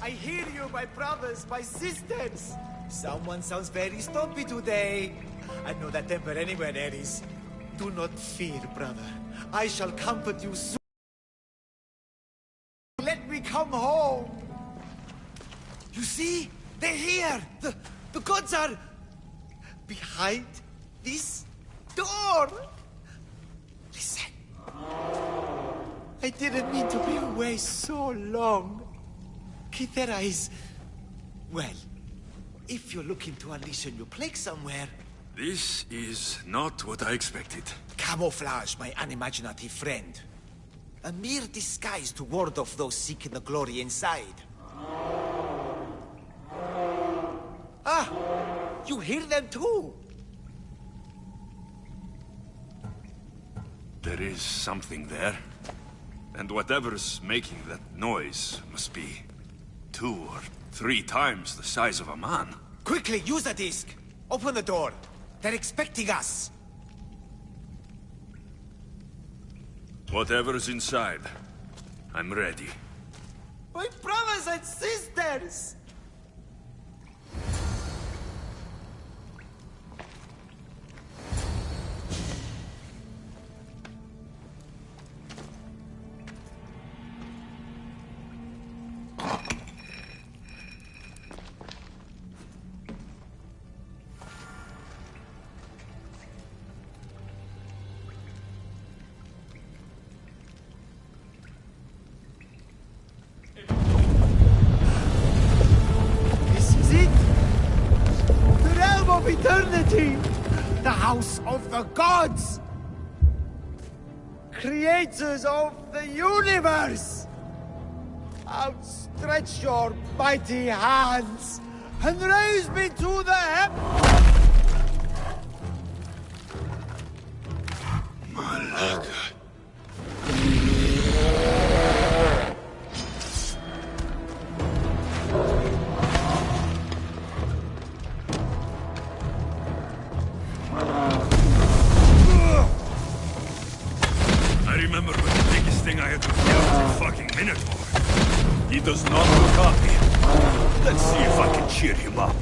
I hear you, my brothers, my sisters. Someone sounds very stumpy today. I know that temper anywhere there is. Do not fear, brother. I shall comfort you soon. Let me come home. You see? They're here. The gods are behind this door. Listen. I didn't mean to be away so long. Kythera is... well, if you're looking to unleash a new plague somewhere... This is not what I expected. Camouflage, my unimaginative friend. A mere disguise to ward off those seeking the glory inside. Ah! You hear them too! There is something there. And whatever's making that noise must be 2 or 3 times the size of a man. Quickly, use the disc! Open the door! They're expecting us! Whatever's inside, I'm ready. My brothers and sisters! Eternity! The house of the gods! Creators of the universe! Outstretch your mighty hands and raise me to the Malaga. He does not look happy. Let's see if I can cheer him up.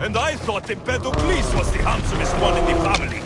And I thought Empedocles was the handsomest one in the family.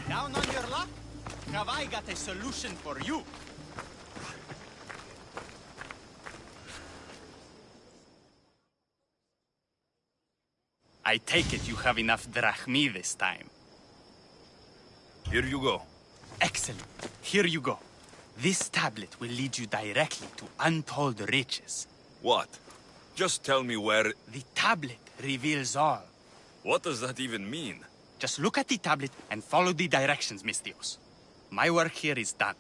Down on your luck? Have I got a solution for you? I take it you have enough drachmi this time. Here you go. Excellent. Here you go. This tablet will lead you directly to untold riches. What? Just tell me where... The tablet reveals all. What does that even mean? Just look at the tablet and follow the directions, Mistios. My work here is done.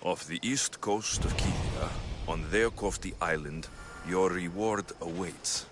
Off the east coast of Kithia, on Theokofti Island, your reward awaits.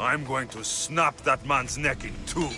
I'm going to snap that man's neck in two.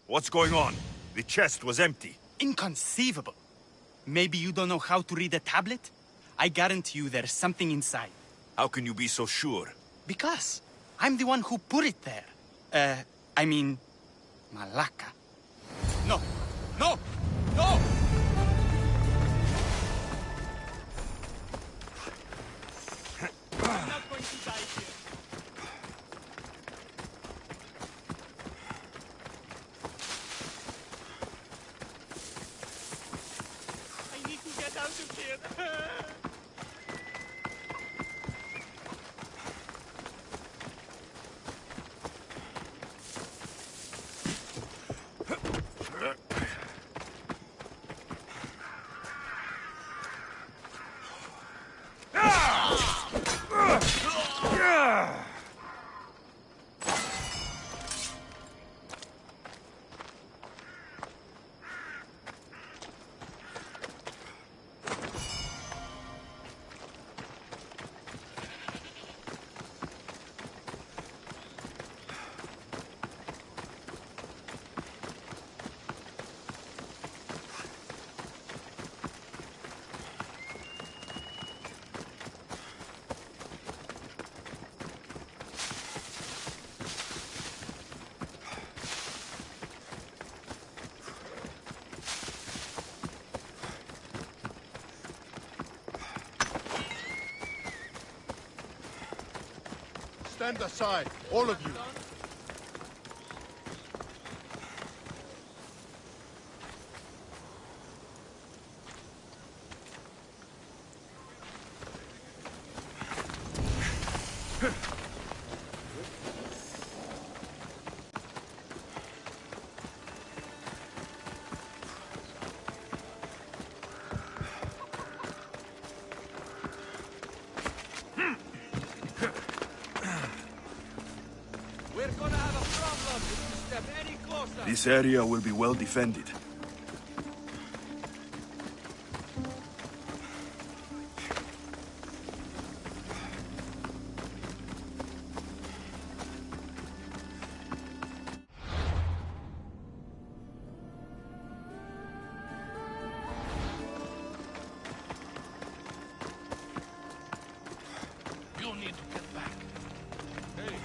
What's going on? The chest was empty. Inconceivable. Maybe you don't know how to read a tablet? I guarantee you there's something inside. How can you be so sure? Because I'm the one who put it there. I mean, Malaka. No! No! No! I'm not going to die here. I need to get out of here. Stand aside, all of you. This area will be well defended. You'll need to get back. Hey.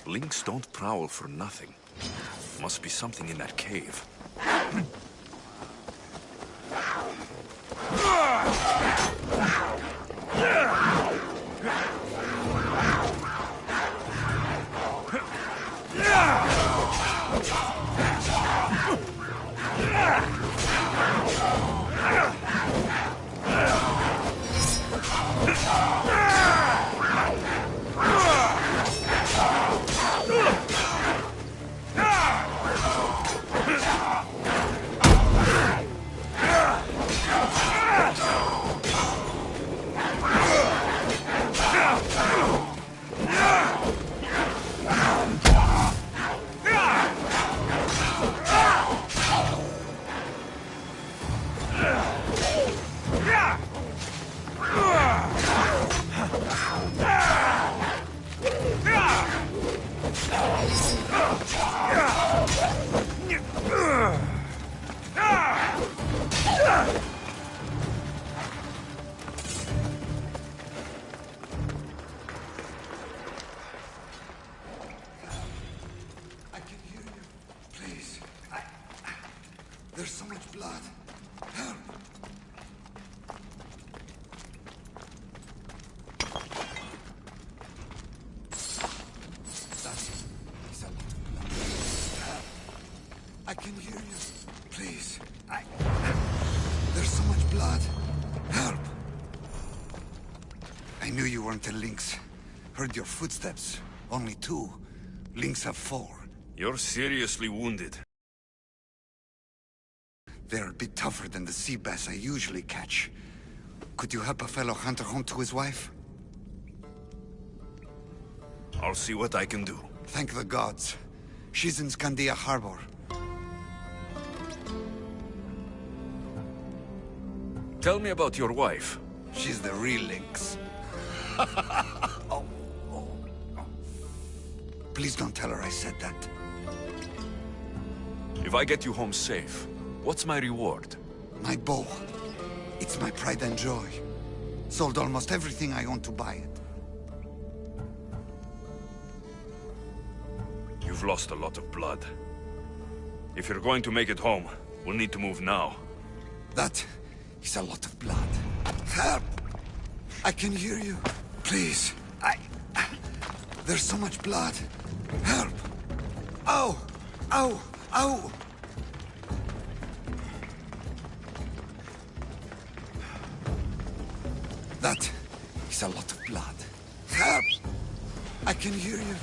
Lynx don't prowl for nothing. Must be something in that cave. There's so much blood. Help! That's it. It's a lot of blood. Help! I can hear you. Please. There's so much blood. Help! I knew you weren't a lynx. Heard your footsteps. Only 2. Lynx have 4. You're seriously wounded. They're a bit tougher than the sea bass I usually catch. Could you help a fellow hunter home to his wife? I'll see what I can do. Thank the gods. She's in Scandia Harbor. Tell me about your wife. She's the real lynx. Oh. Please don't tell her I said that. If I get you home safe, what's my reward? My bow. It's my pride and joy. Sold almost everything I own to buy it. You've lost a lot of blood. If you're going to make it home, we'll need to move now. That is a lot of blood. Help! I can hear you. Please. There's so much blood. Help! Ow! Ow! Ow! That is a lot of blood. Help! I can hear you.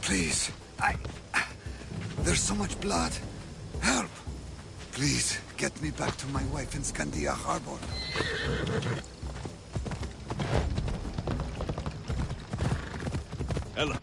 Please. There's so much blood. Help! Please, get me back to my wife in Scandia Harbor. Ella.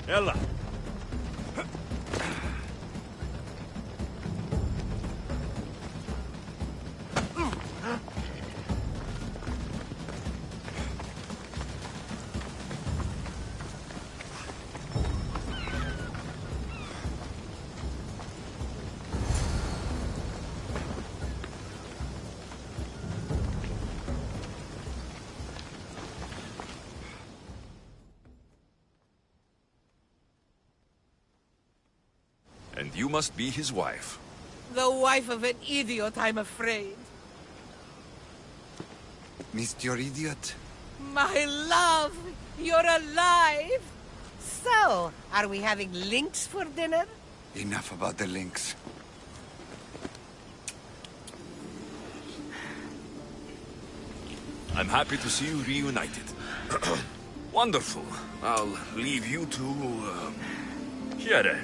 Ella. And you must be his wife. The wife of an idiot, I'm afraid. Missed your idiot? My love, you're alive! So, are we having links for dinner? Enough about the links. I'm happy to see you reunited. Wonderful. I'll leave you to, Chiere.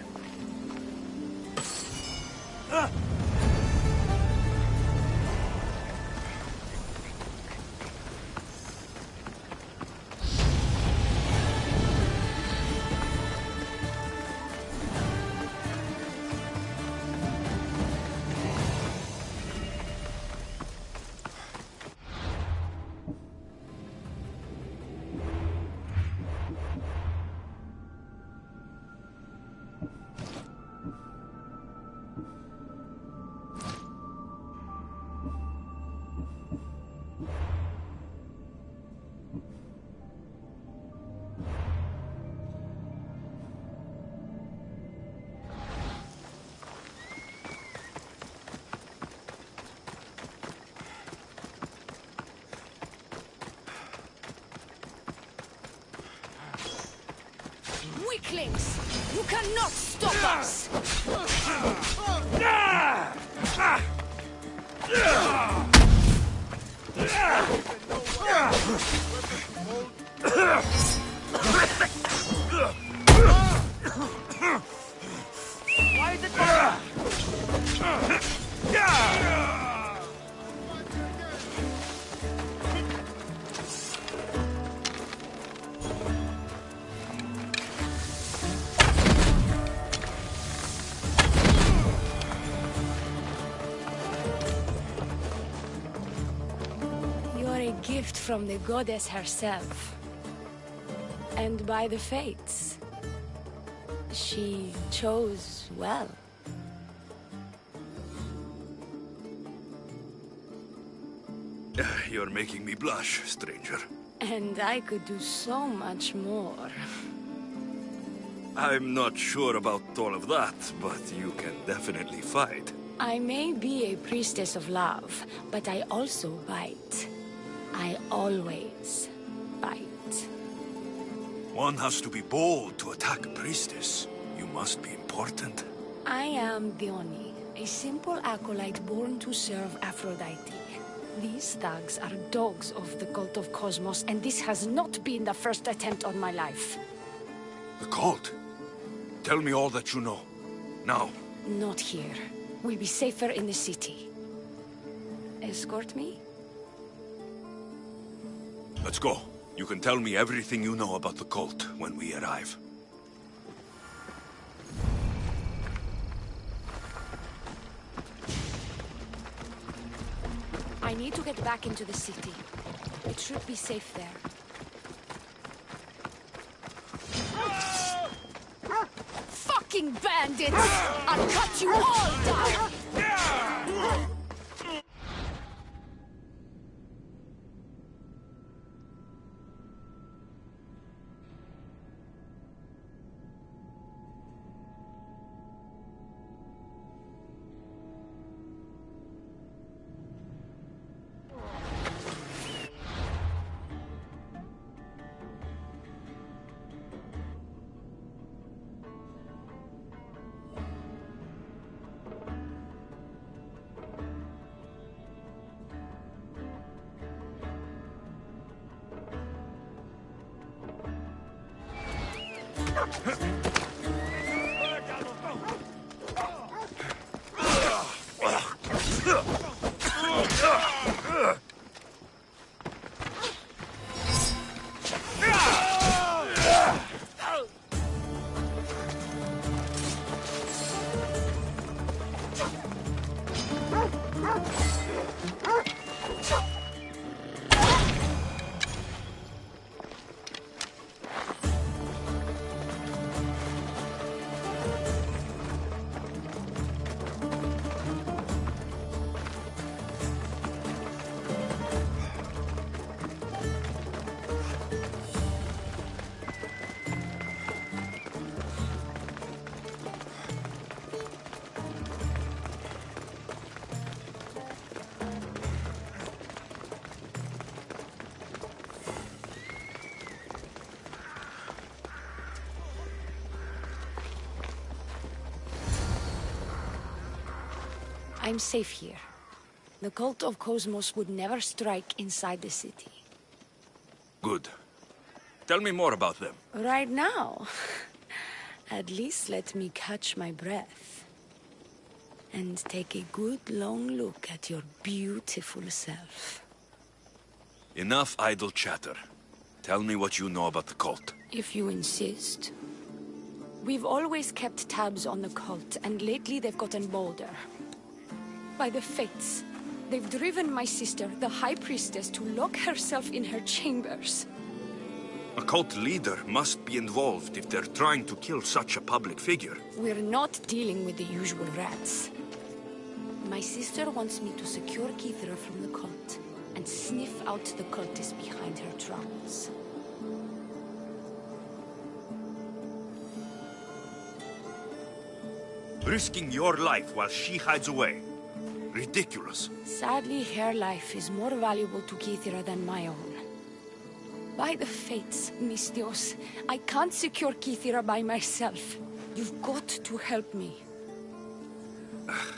Weaklings! You cannot stop us! Why is it going? You're a gift from the goddess herself. And by the fates. She chose well. You're making me blush, stranger. And I could do so much more. I'm not sure about all of that, but you can definitely fight. I may be a priestess of love, but I also bite. I always bite. One has to be bold to attack a priestess. You must be important. I am Dione, a simple acolyte born to serve Aphrodite. These thugs are dogs of the cult of Cosmos, and this has not been the first attempt on my life. The cult? Tell me all that you know. Now. Not here. We'll be safer in the city. Escort me? Let's go. You can tell me everything you know about the cult when we arrive. I need to get back into the city. It should be safe there. Fucking bandits! I'll cut you all down! I'm safe here. The cult of Cosmos would never strike inside the city. Good. Tell me more about them. Right now? At least let me catch my breath. And take a good long look at your beautiful self. Enough idle chatter. Tell me what you know about the cult. If you insist. We've always kept tabs on the cult, and lately they've gotten bolder. By the fates, they've driven my sister, the High Priestess, to lock herself in her chambers. A cult leader must be involved if they're trying to kill such a public figure. We're not dealing with the usual rats. My sister wants me to secure Kithra from the cult, and sniff out the cultists behind her troubles. Risking your life while she hides away. Ridiculous. Sadly, her life is more valuable to Kithra than my own. By the fates, Mistios, I can't secure Kithra by myself. You've got to help me.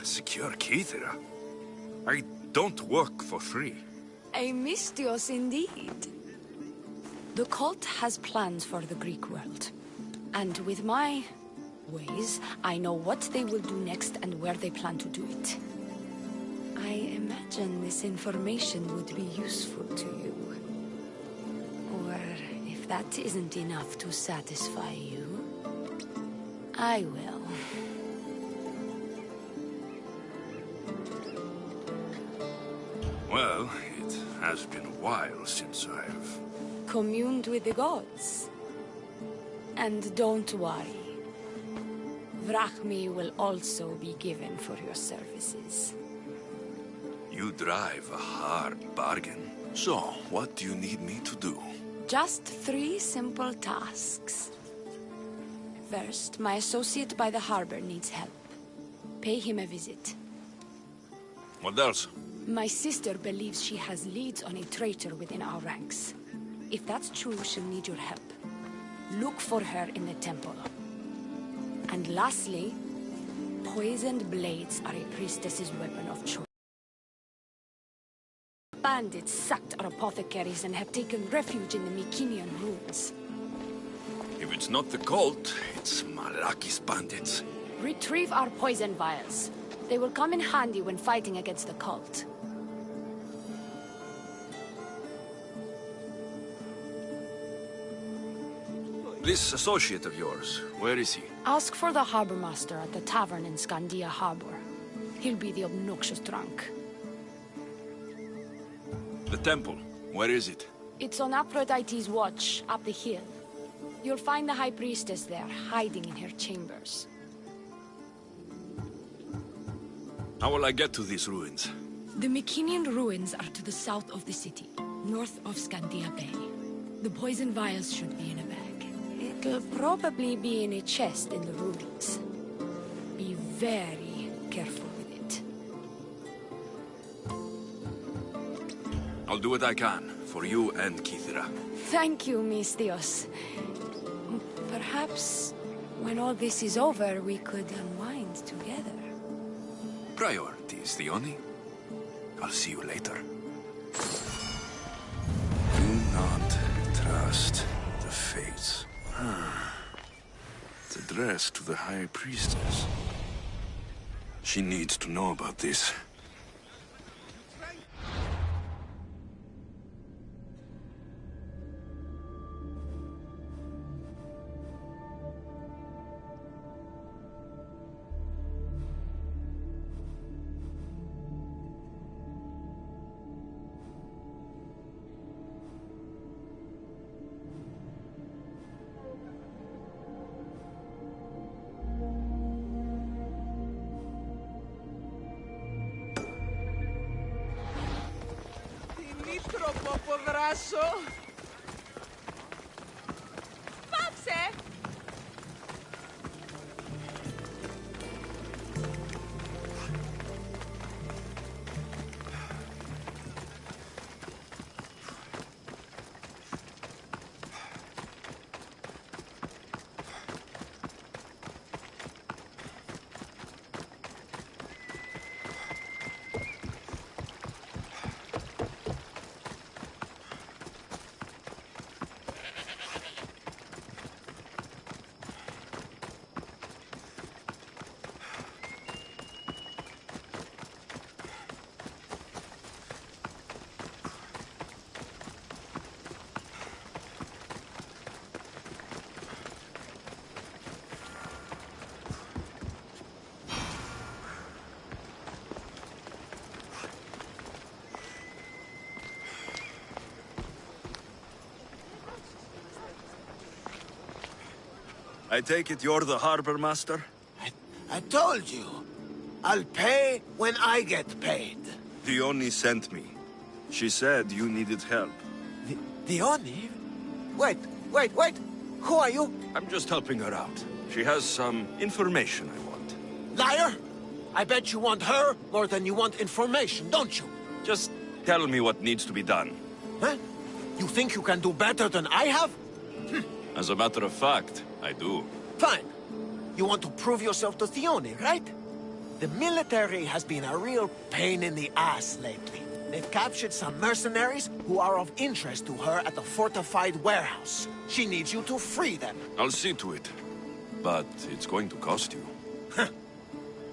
Secure Kithra? I don't work for free. A Mistios indeed. The cult has plans for the Greek world. And with my ways, I know what they will do next and where they plan to do it. I imagine this information would be useful to you. Or, if that isn't enough to satisfy you, I will. Well, it has been a while since I've... communed with the gods. And don't worry. Vrachmi will also be given for your services. You drive a hard bargain. So, what do you need me to do? Just 3 simple tasks. First, my associate by the harbor needs help. Pay him a visit. What else? My sister believes she has leads on a traitor within our ranks. If that's true, she'll need your help. Look for her in the temple. And lastly, poisoned blades are a priestess's weapon of choice. Bandits sacked our apothecaries and have taken refuge in the Mycenaean ruins. If it's not the cult, it's Malaki's bandits. Retrieve our poison vials. They will come in handy when fighting against the cult. This associate of yours, where is he? Ask for the harbor master at the tavern in Scandia Harbor. He'll be the obnoxious drunk. The temple, where is it? It's on Aphrodite's watch, up the hill. You'll find the High Priestess there, hiding in her chambers. How will I get to these ruins? The Mycenaean ruins are to the south of the city, north of Scandia Bay. The poison vials should be in a bag. It'll probably be in a chest in the ruins. Be very careful with it. I'll do what I can, for you and Kithra. Thank you, Mistios. Perhaps, when all this is over, we could unwind together. Priorities, Theoni. I'll see you later. Do not trust the fates. It's addressed to the High Priestess. She needs to know about this. passo. Forse. I take it you're the harbor master? I told you. I'll pay when I get paid. Dione sent me. She said you needed help. Dione? Wait. Who are you? I'm just helping her out. She has some information I want. Liar! I bet you want her more than you want information, don't you? Just tell me what needs to be done. Huh? You think you can do better than I have? As a matter of fact, I do. Fine. You want to prove yourself to Thione, right? The military has been a real pain in the ass lately. They've captured some mercenaries who are of interest to her at the fortified warehouse. She needs you to free them. I'll see to it. But it's going to cost you.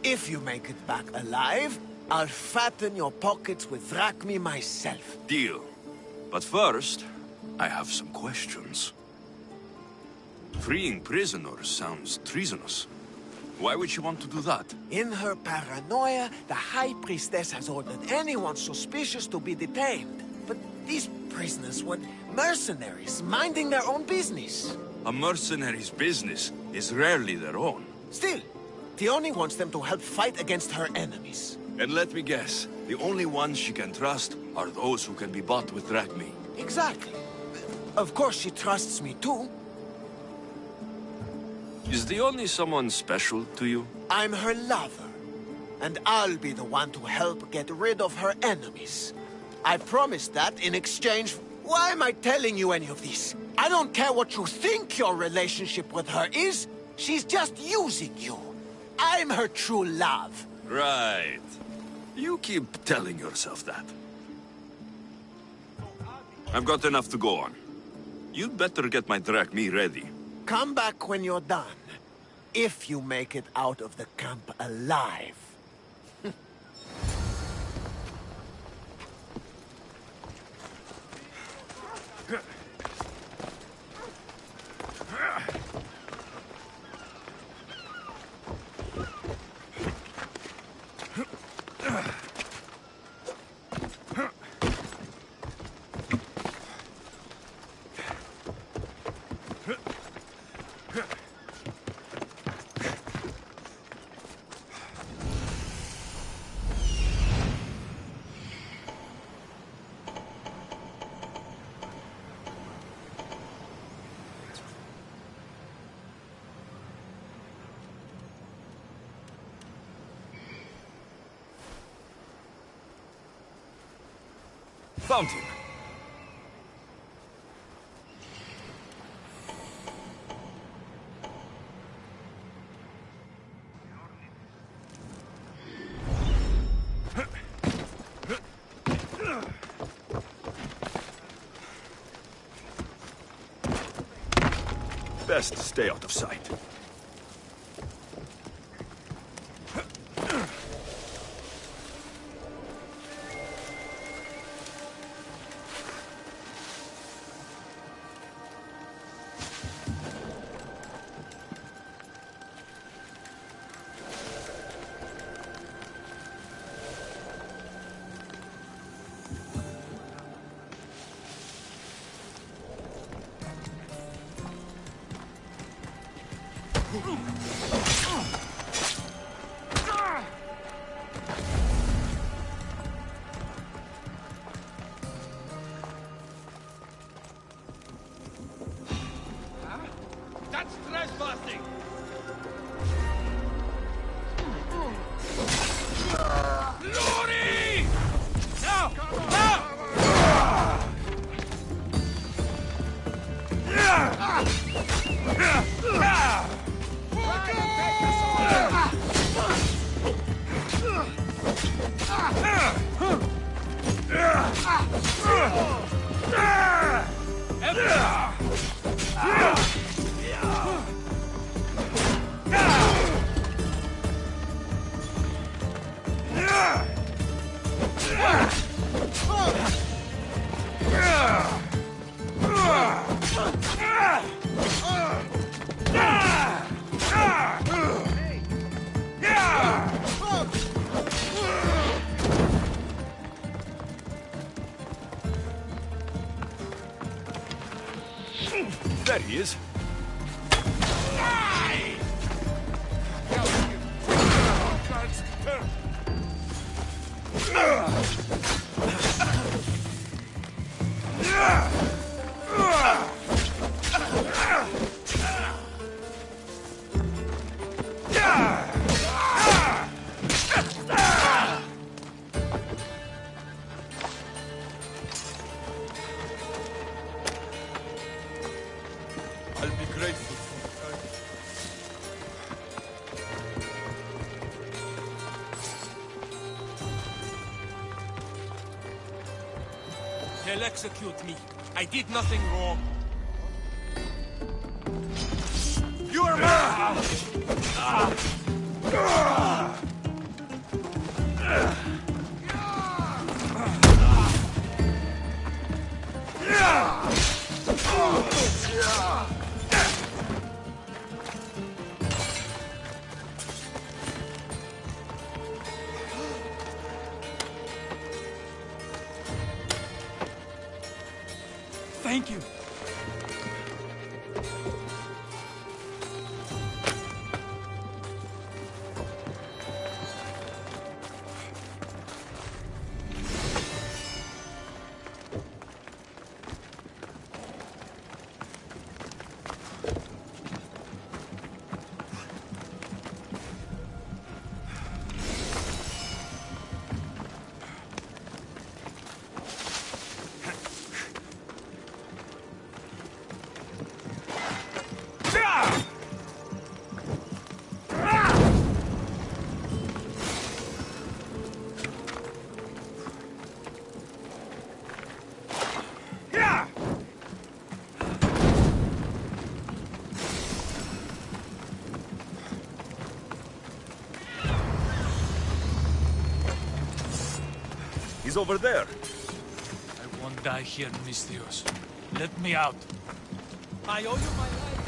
If you make it back alive, I'll fatten your pockets with drachmi myself. Deal. But first, I have some questions. Freeing prisoners sounds treasonous. Why would she want to do that? In her paranoia, the High Priestess has ordered anyone suspicious to be detained. But these prisoners were mercenaries, minding their own business. A mercenary's business is rarely their own. Still, Thione wants them to help fight against her enemies. And let me guess, the only ones she can trust are those who can be bought with drachmi. Exactly. Of course she trusts me too. Is the only someone special to you? I'm her lover. And I'll be the one to help get rid of her enemies. I promised that in exchange. Why am I telling you any of this? I don't care what you think your relationship with her is. She's just using you. I'm her true love. Right. You keep telling yourself that. I've got enough to go on. You'd better get my drachmi ready. Come back when you're done. If you make it out of the camp alive. Found him. Best stay out of sight. There he is. I'll be grateful for They'll execute me. I did nothing wrong. You are mine! Thank you. He's over there. I won't die here, Mistios. Let me out. I owe you my life.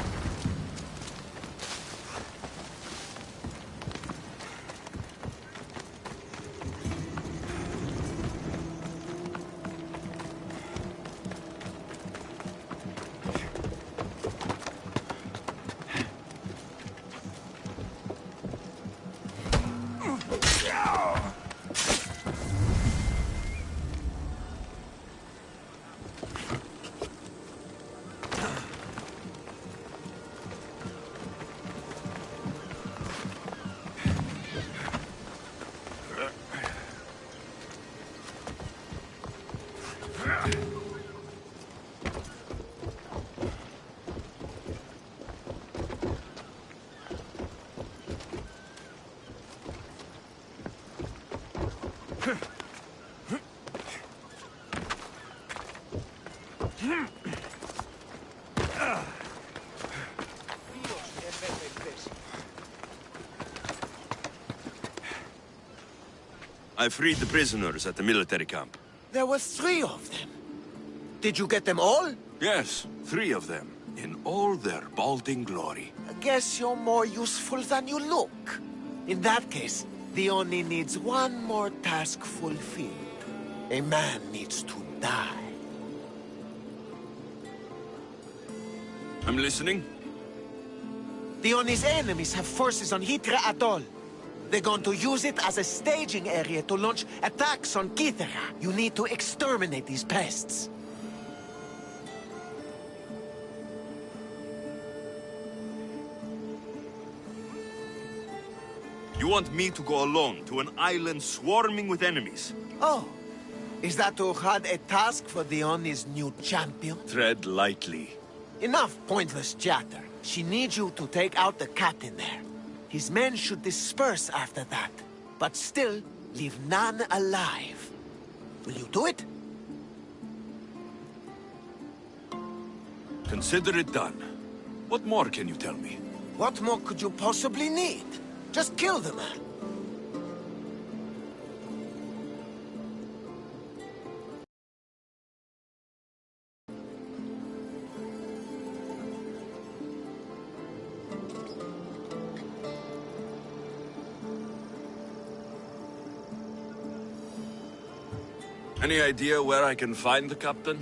I freed the prisoners at the military camp. There were 3 of them. Did you get them all? Yes, 3 of them, in all their balding glory. I guess you're more useful than you look. In that case, the Oni needs one more task fulfilled. A man needs to die. I'm listening. The Oni's enemies have forces on Hitra Atoll. They're going to use it as a staging area to launch attacks on Kithera. You need to exterminate these pests. You want me to go alone to an island swarming with enemies? Oh, is that to had a task for the Oni's new champion? Tread lightly. Enough pointless chatter. She needs you to take out the captain there. His men should disperse after that. But still, leave none alive. Will you do it? Consider it done. What more can you tell me? What more could you possibly need? Just kill the man. Any idea where I can find the captain?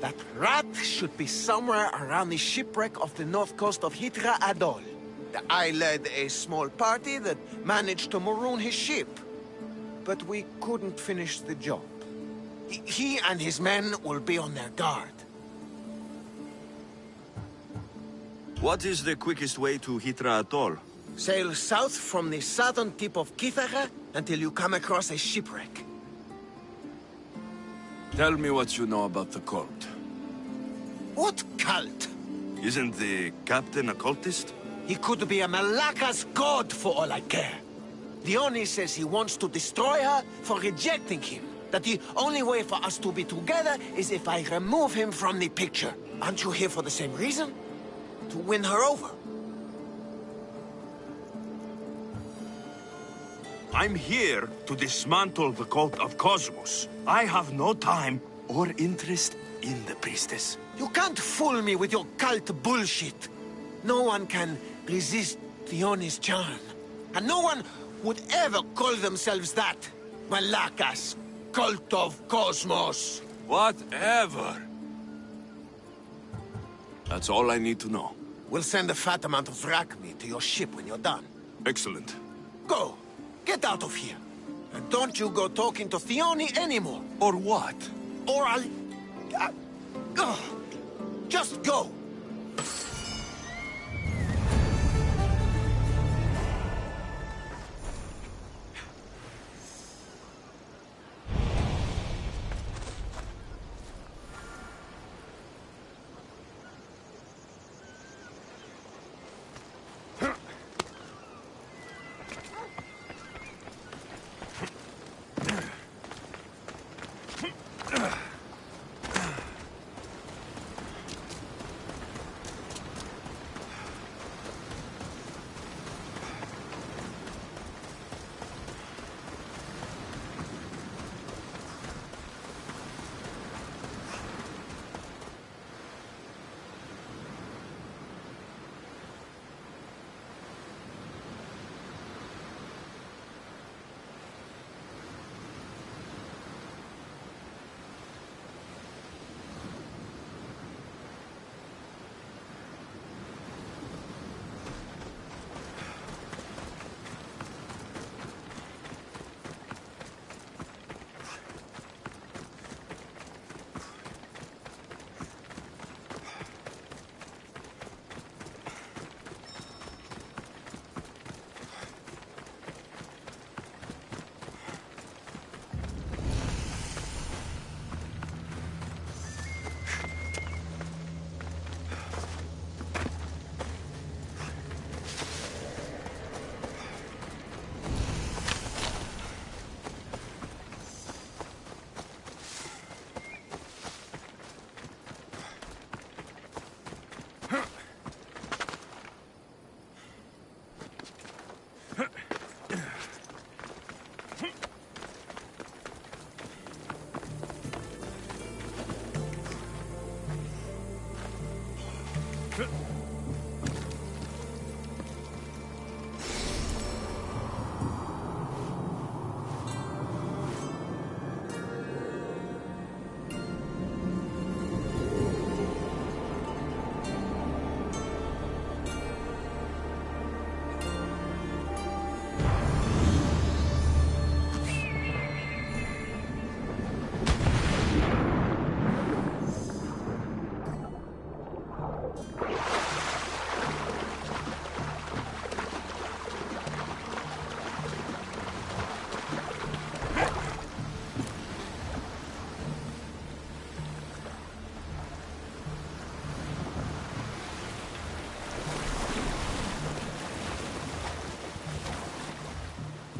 That rat should be somewhere around the shipwreck off the north coast of Hitra Atoll. I led a small party that managed to maroon his ship. But we couldn't finish the job. He and his men will be on their guard. What is the quickest way to Hitra Atoll? Sail south from the southern tip of Kithara until you come across a shipwreck. Tell me what you know about the cult. What cult? Isn't the captain a cultist? He could be a Malaka's god for all I care. Dione says he wants to destroy her for rejecting him. That the only way for us to be together is if I remove him from the picture. Aren't you here for the same reason? To win her over? I'm here to dismantle the cult of Cosmos. I have no time or interest in the priestess. You can't fool me with your cult bullshit. No one can resist Dione's charm. And no one would ever call themselves that. Malaka's cult of Cosmos. Whatever. That's all I need to know. We'll send a fat amount of wrack meat to your ship when you're done. Excellent. Go. Get out of here. And don't you go talking to Thione anymore. Or what? Or I'll... just go.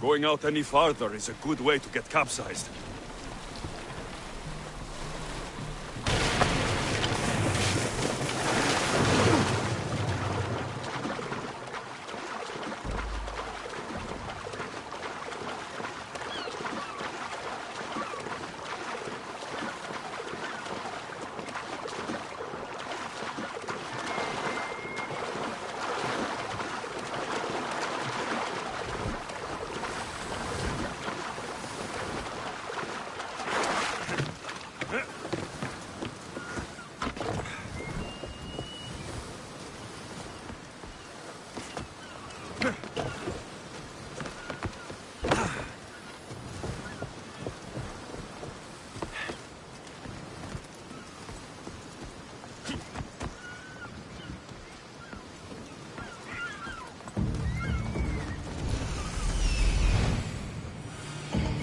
Going out any farther is a good way to get capsized.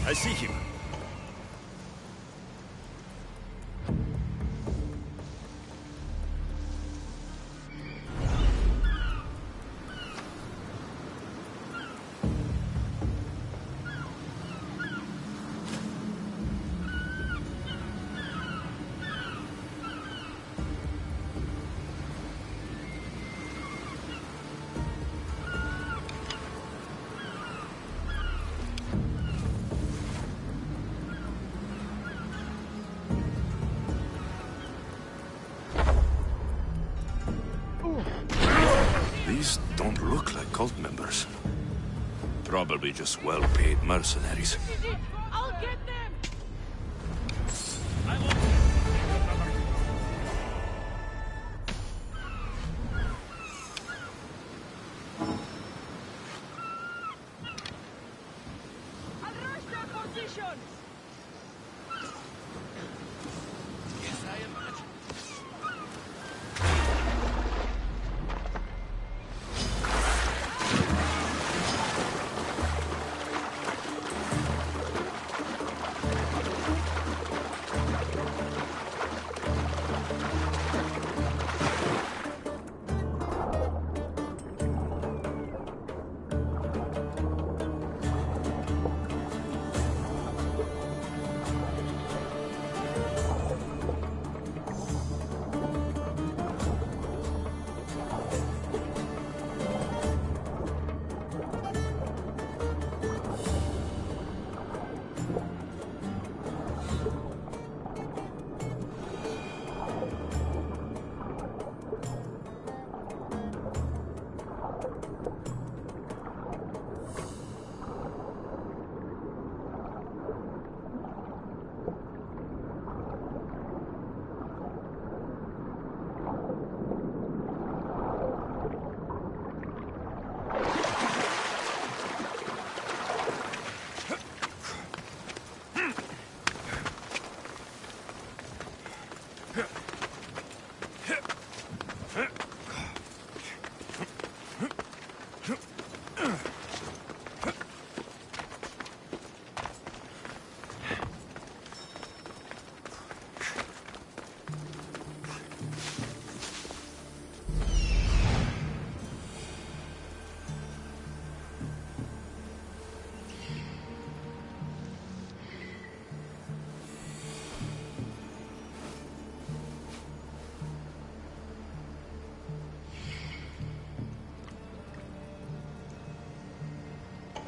I see him. These don't look like cult members. Probably just well-paid mercenaries. I'll get them! I'll rush their positions! Yes, I imagine.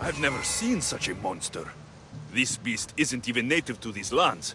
I've never seen such a monster. This beast isn't even native to these lands.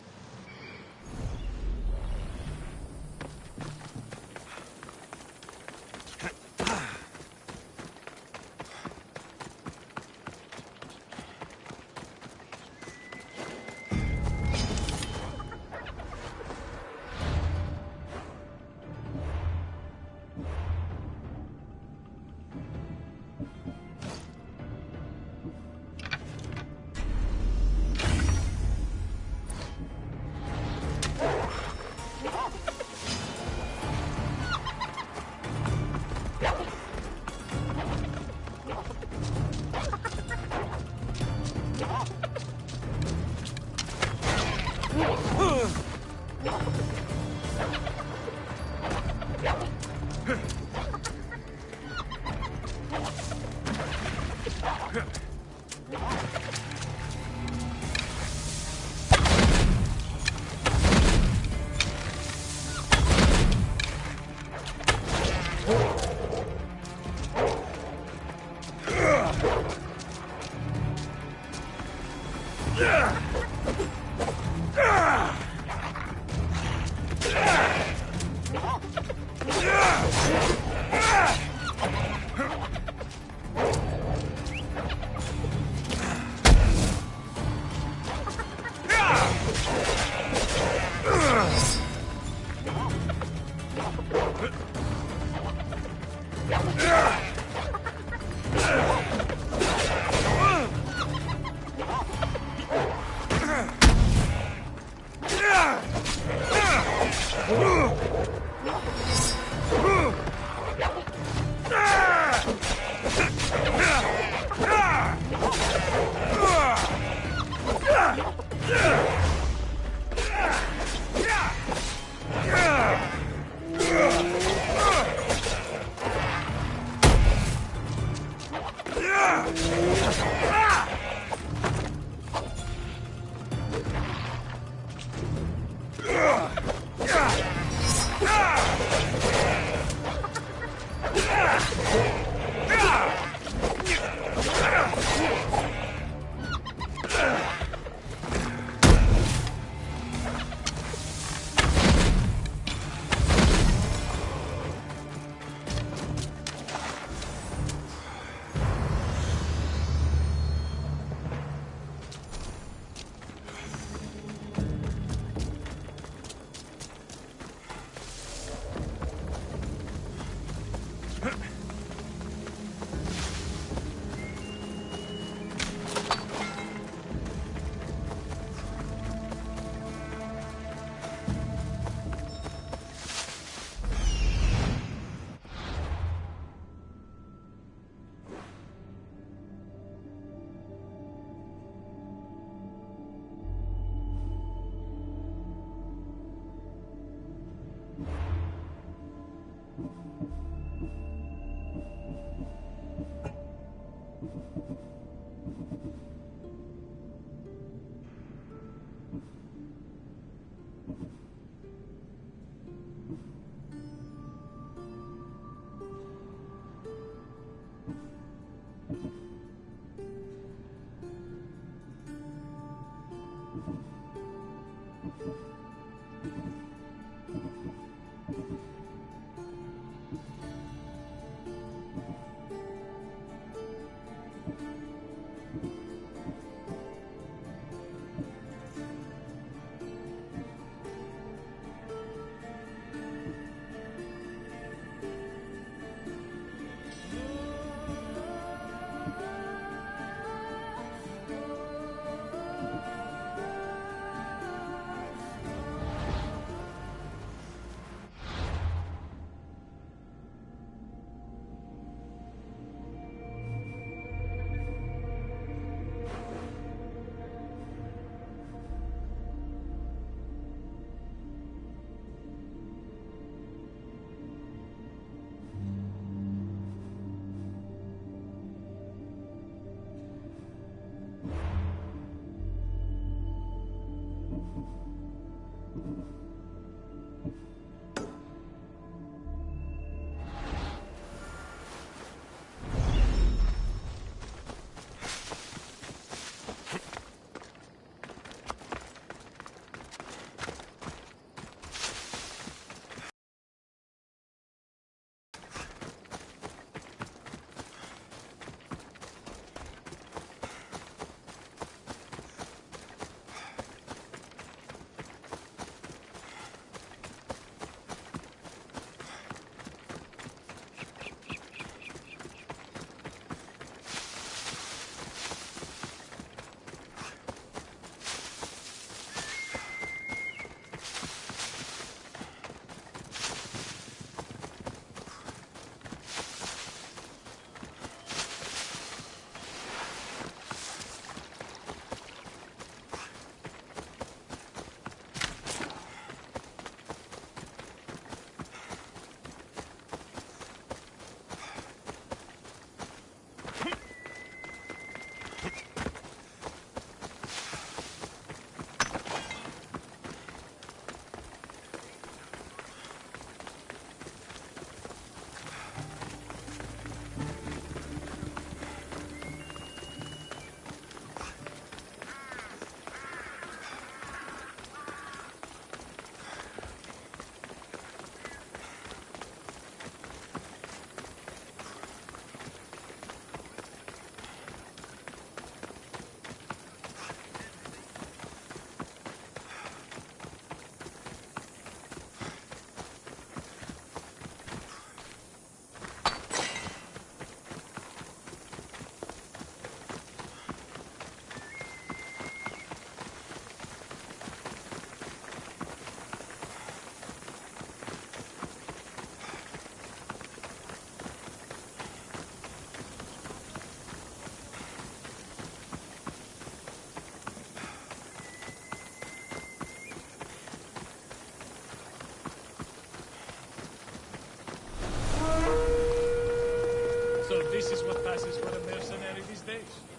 face.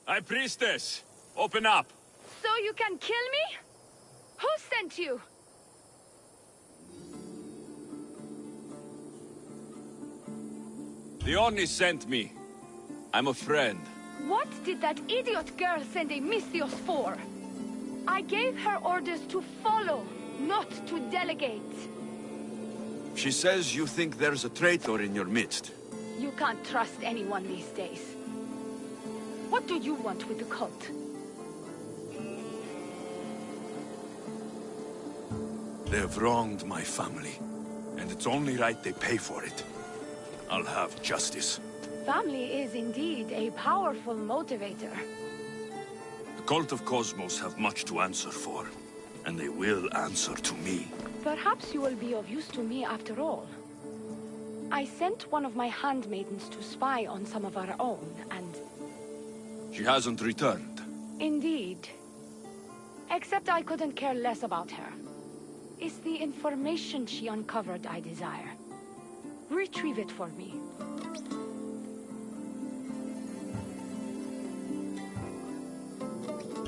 High Priestess, open up! So you can kill me? Who sent you? The Oni sent me. I'm a friend. What did that idiot girl send a Misthios for? I gave her orders to follow, not to delegate. She says you think there's a traitor in your midst. You can't trust anyone these days. What do you want with the cult? They've wronged my family, and it's only right they pay for it. I'll have justice. Family is indeed a powerful motivator. The cult of Cosmos have much to answer for, and they will answer to me. Perhaps you will be of use to me after all. I sent one of my handmaidens to spy on some of our own, and... She hasn't returned. Indeed. Except I couldn't care less about her. It's the information she uncovered I desire. Retrieve it for me.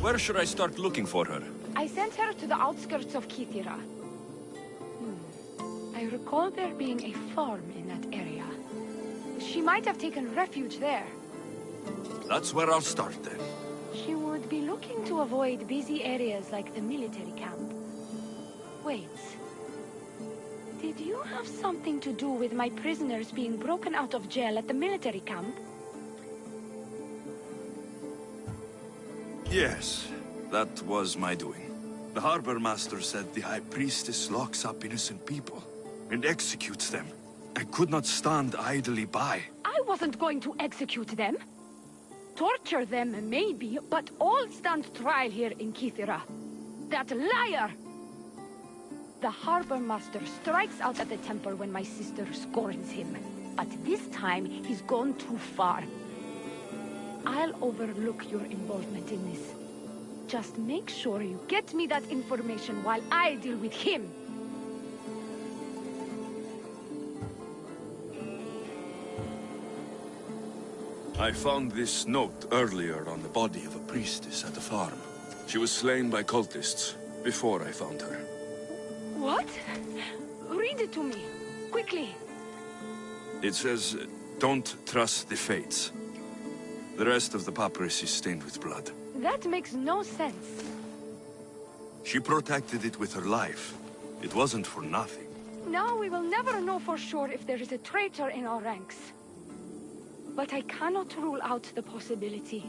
Where should I start looking for her? I sent her to the outskirts of Kithira. I recall there being a farm in that area. She might have taken refuge there. That's where I'll start then. She would be looking to avoid busy areas like the military camp. Wait. Did you have something to do with my prisoners being broken out of jail at the military camp? Yes, that was my doing. The harbor master said the High Priestess locks up innocent people and executes them. I could not stand idly by. I wasn't going to execute them. Torture them, maybe, but all stand trial here in Kithira. That liar! The harbor master strikes out at the temple when my sister scorns him. But this time, he's gone too far. I'll overlook your involvement in this. Just make sure you get me that information while I deal with him. I found this note earlier on the body of a priestess at the farm. She was slain by cultists before I found her. What? Read it to me, quickly. It says, don't trust the fates. The rest of the papyrus is stained with blood. That makes no sense. She protected it with her life. It wasn't for nothing. Now we will never know for sure if there is a traitor in our ranks. But I cannot rule out the possibility.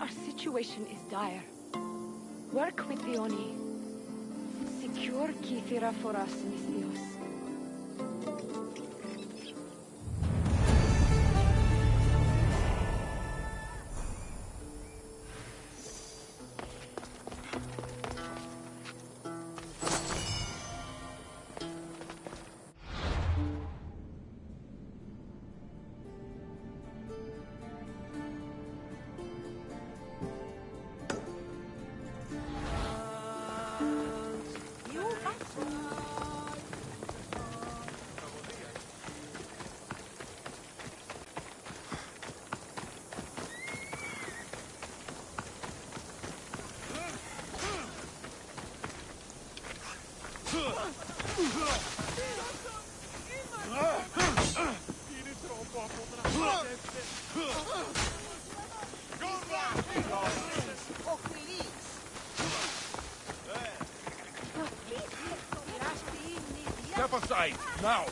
Our situation is dire. Work with the Oni. Secure Kithira for us, Misthios. Step aside, now!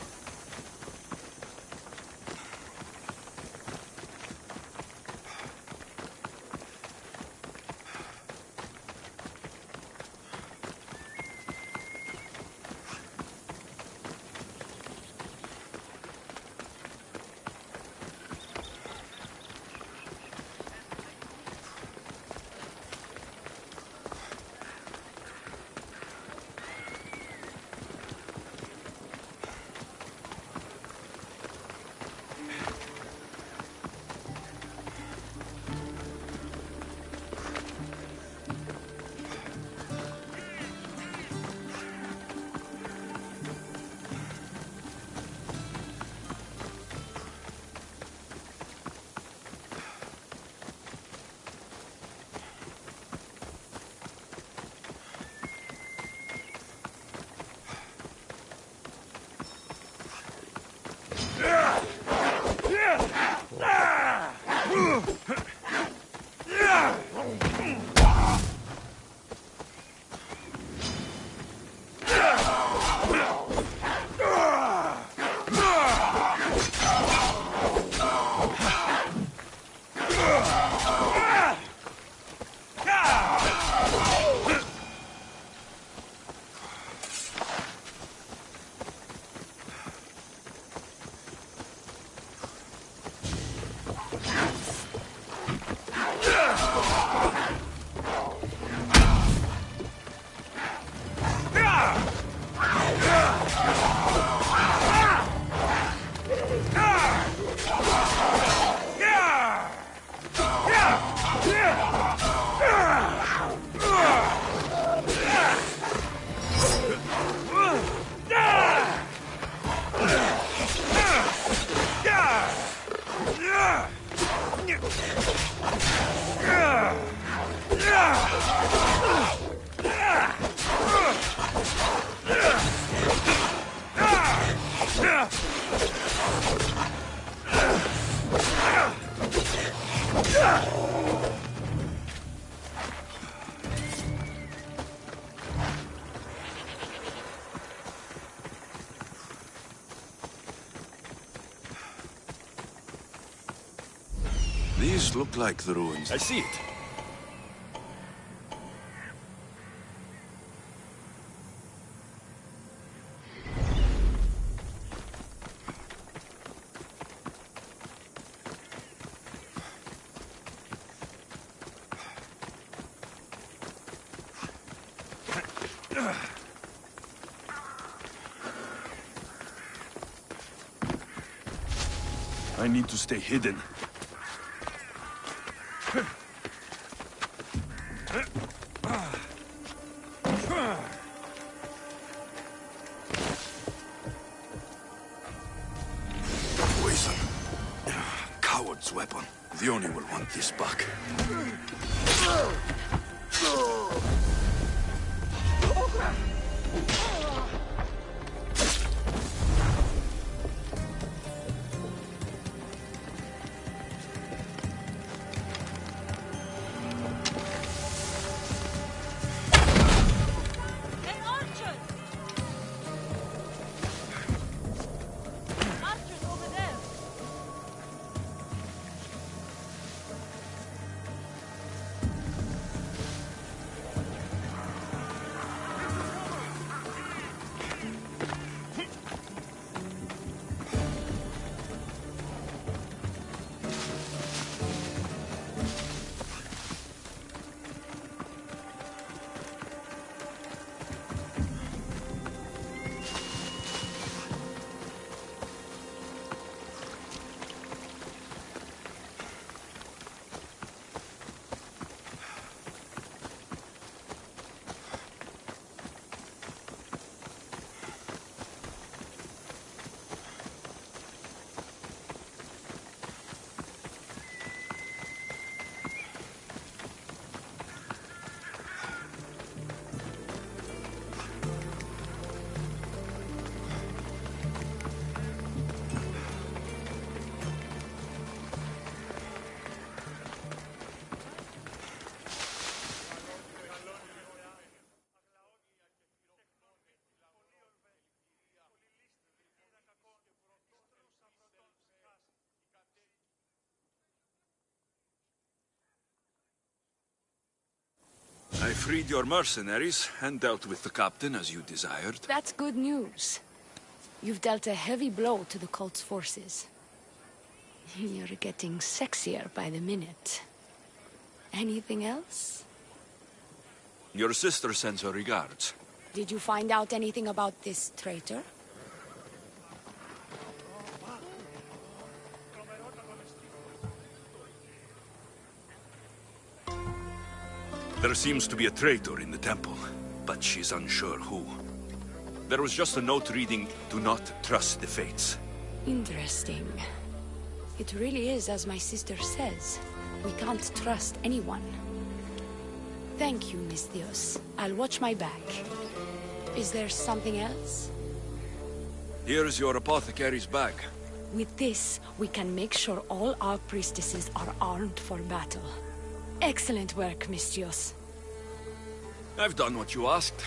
These look like the ruins. I see it. I need to stay hidden. Poison. Coward's weapon. The Oni will want this back. Hey, archers! Archers over there! I freed your mercenaries and dealt with the captain as you desired. That's good news. You've dealt a heavy blow to the cult's forces. You're getting sexier by the minute. Anything else? Your sister sends her regards. Did you find out anything about this traitor? There seems to be a traitor in the temple, but she's unsure who. There was just a note reading, "Do not trust the fates." Interesting. It really is as my sister says. We can't trust anyone. Thank you, Miss Dios. I'll watch my back. Is there something else? Here's your apothecary's bag. With this, we can make sure all our priestesses are armed for battle. Excellent work, Miss Dios. I've done what you asked.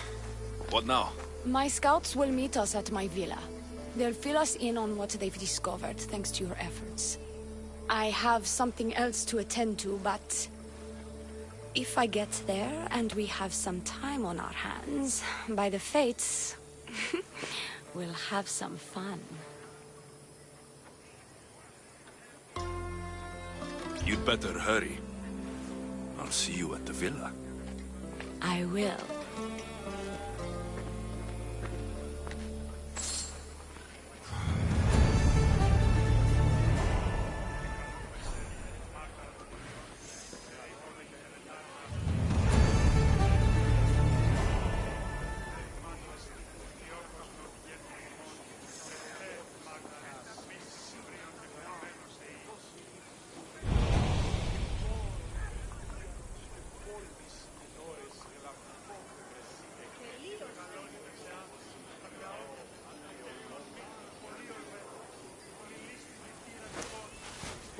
What now? My scouts will meet us at my villa. They'll fill us in on what they've discovered, thanks to your efforts. I have something else to attend to, but... if I get there and we have some time on our hands, by the fates, we'll have some fun. You'd better hurry. I'll see you at the villa. I will.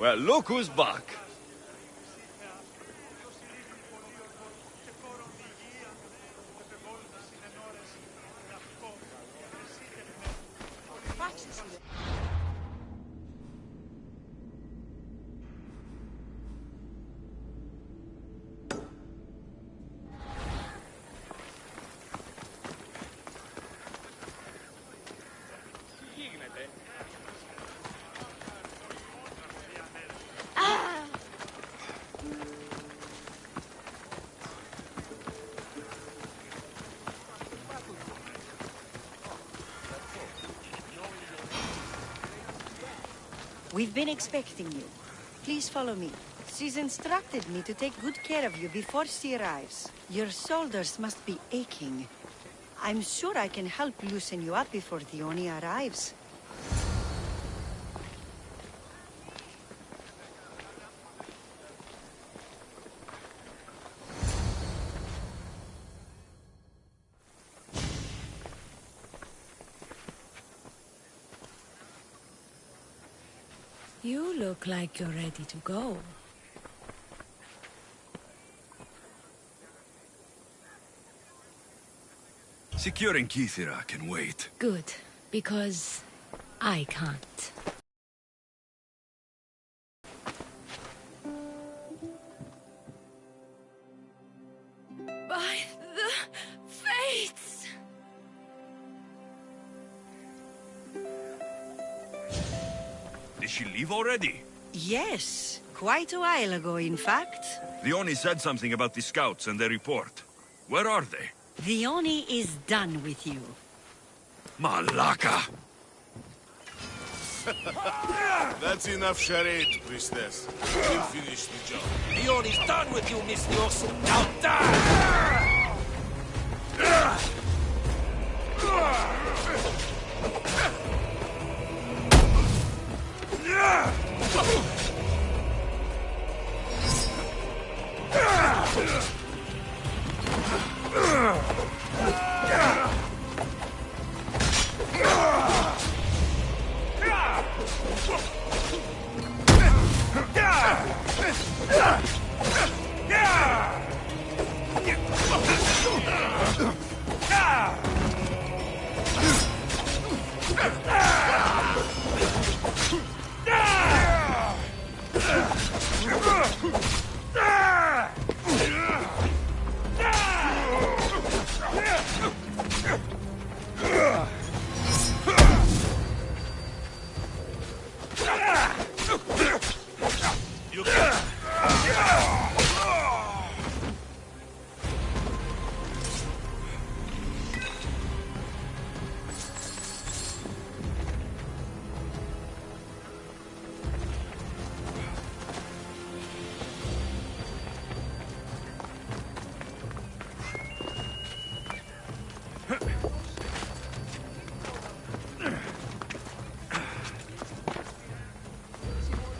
Well, look who's back. We've been expecting you. Please follow me. She's instructed me to take good care of you before she arrives. Your shoulders must be aching. I'm sure I can help loosen you up before the Oni arrives. You look like you're ready to go. Securing Kithira can wait. Good, because I can't. By the fates! Did she leave already? Yes, quite a while ago, in fact. The Oni said something about the scouts and their report. Where are they? The Oni is done with you. Malaka! That's enough charade, priestess. We'll finish the job. The Oni's done with you, Misthios. Now die!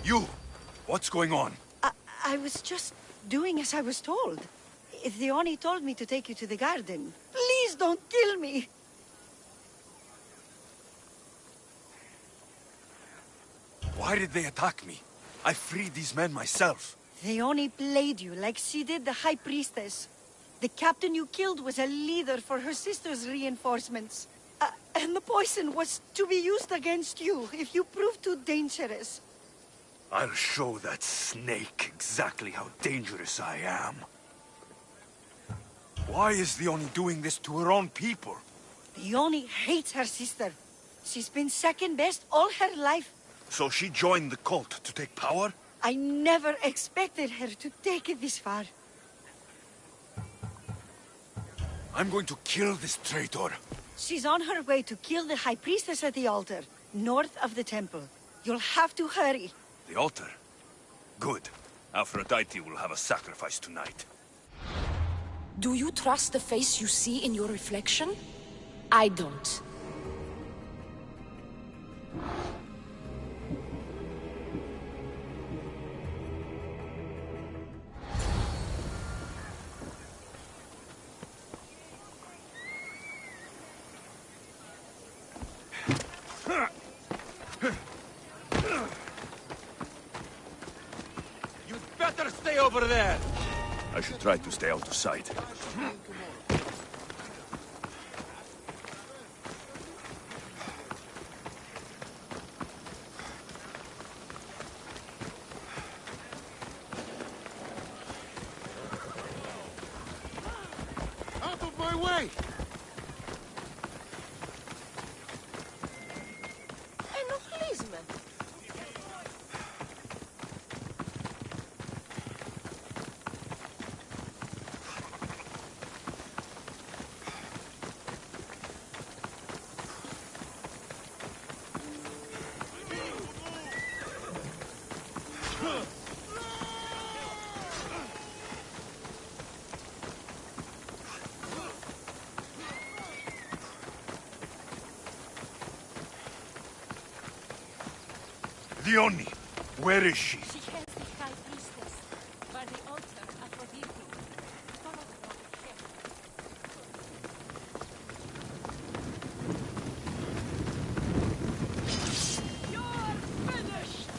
You! What's going on? I was just doing as I was told. The Oni told me to take you to the garden. Please don't kill me! Why did they attack me? I freed these men myself. The Oni played you like she did the High Priestess. The captain you killed was a leader for her sister's reinforcements. And the poison was to be used against you if you proved too dangerous. I'll show that snake exactly how dangerous I am. Why is the Oni doing this to her own people? The Oni hates her sister. She's been second best all her life. So she joined the cult to take power? I never expected her to take it this far. I'm going to kill this traitor. She's on her way to kill the High Priestess at the altar, north of the temple. You'll have to hurry. The altar? Good. Aphrodite will have a sacrifice tonight. Do you trust the face you see in your reflection? I don't. better stay over there! I should try to stay out of sight. Out of my way! Dione, where is she? She has the High Priestess by the altar Aphrodite. Follow the road carefully. You're finished!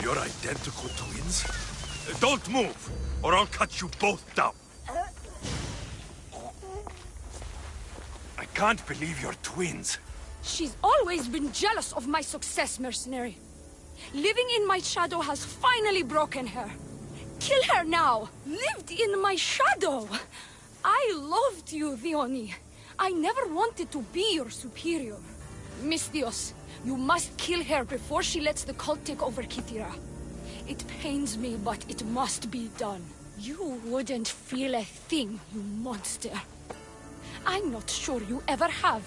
You're identical twins? Don't move, or I'll cut you both down. I can't believe you're twins. She's always been jealous of my success, mercenary. Living in my shadow has finally broken her. Kill her now! Lived in my shadow! I loved you, Dione. I never wanted to be your superior. Misthios, you must kill her before she lets the cult take over Kythera. It pains me, but it must be done. You wouldn't feel a thing, you monster. I'm not sure you ever have.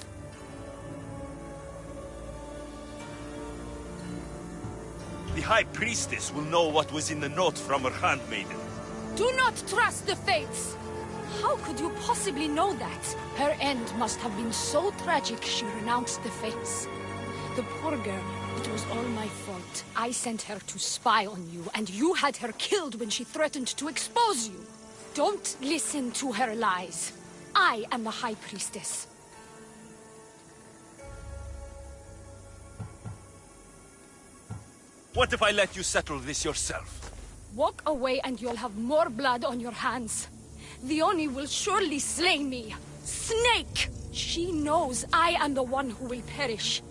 The High Priestess will know what was in the note from her handmaiden. Do not trust the fates! How could you possibly know that? Her end must have been so tragic she renounced the fates. The poor girl, it was all my fault. I sent her to spy on you, and you had her killed when she threatened to expose you. Don't listen to her lies. I am the High Priestess. What if I let you settle this yourself? Walk away and you'll have more blood on your hands. Dione will surely slay me. Snake! She knows I am the one who will perish.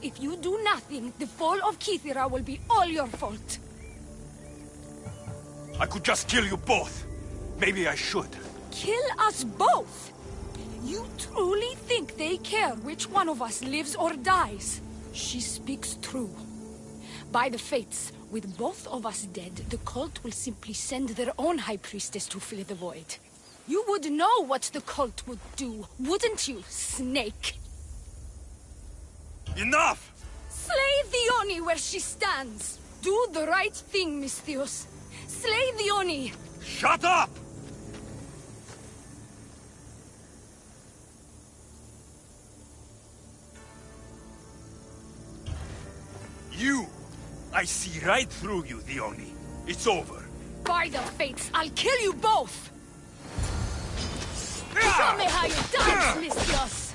If you do nothing, the fall of Kythera will be all your fault. I could just kill you both. Maybe I should. Kill us both? You truly think they care which one of us lives or dies? She speaks true. By the fates, with both of us dead, the cult will simply send their own High Priestess to fill the void. You would know what the cult would do, wouldn't you, Snake? Enough! Slay Dione where she stands. Do the right thing, Misthios. Slay Dione. Shut up! You! I see right through you, Dione. It's over. By the fates, I'll kill you both! Show me how you dance, Misthios!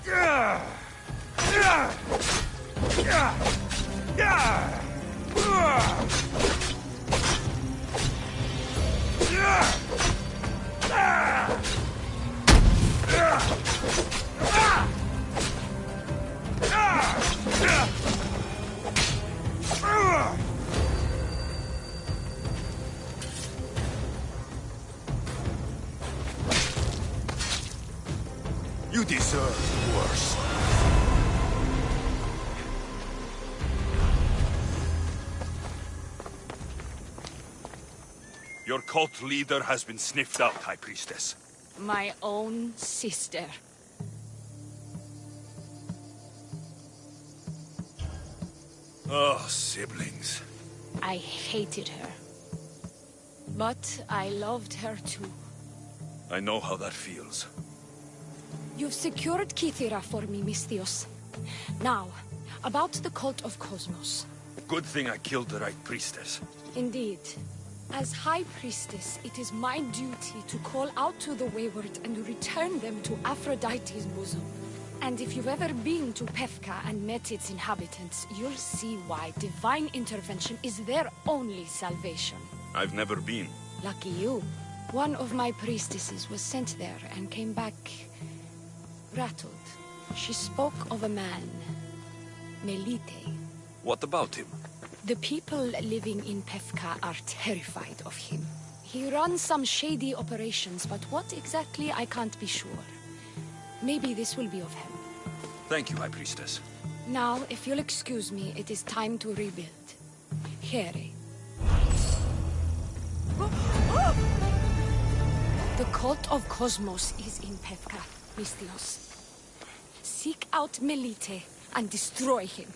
You deserve worse. Your cult leader has been sniffed out, High Priestess. My own sister. Oh, siblings. I hated her. But I loved her too. I know how that feels. You've secured Kithira for me, Misthios. Now, about the Cult of Cosmos. Good thing I killed the right priestess. Indeed. As High Priestess, it is my duty to call out to the wayward and return them to Aphrodite's bosom. And if you've ever been to Pefka and met its inhabitants, you'll see why divine intervention is their only salvation. I've never been. Lucky you. One of my priestesses was sent there and came back rattled. She spoke of a man, Melite. What about him? The people living in Pefka are terrified of him. He runs some shady operations, but what exactly I can't be sure. Maybe this will be of help. Thank you, High Priestess. Now, if you'll excuse me, it is time to rebuild. Here. The Cult of Cosmos is in Pefka, Misthios. Seek out Melite and destroy him.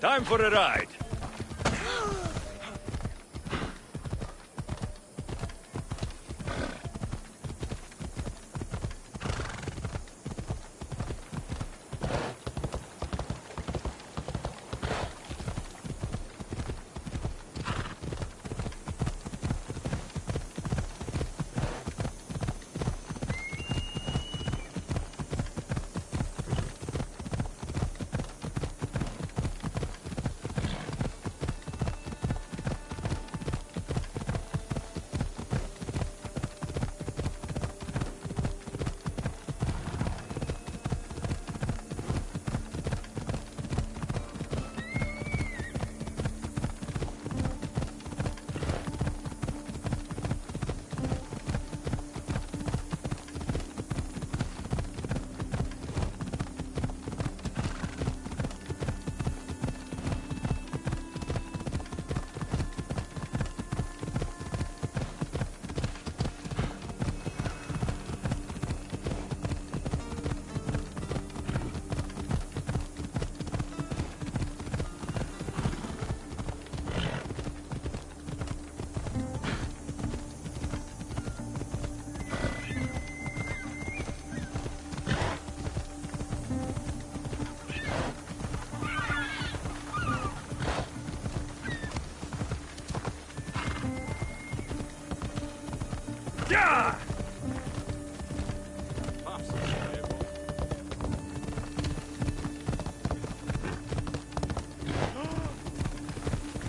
Time for a ride. Yeah!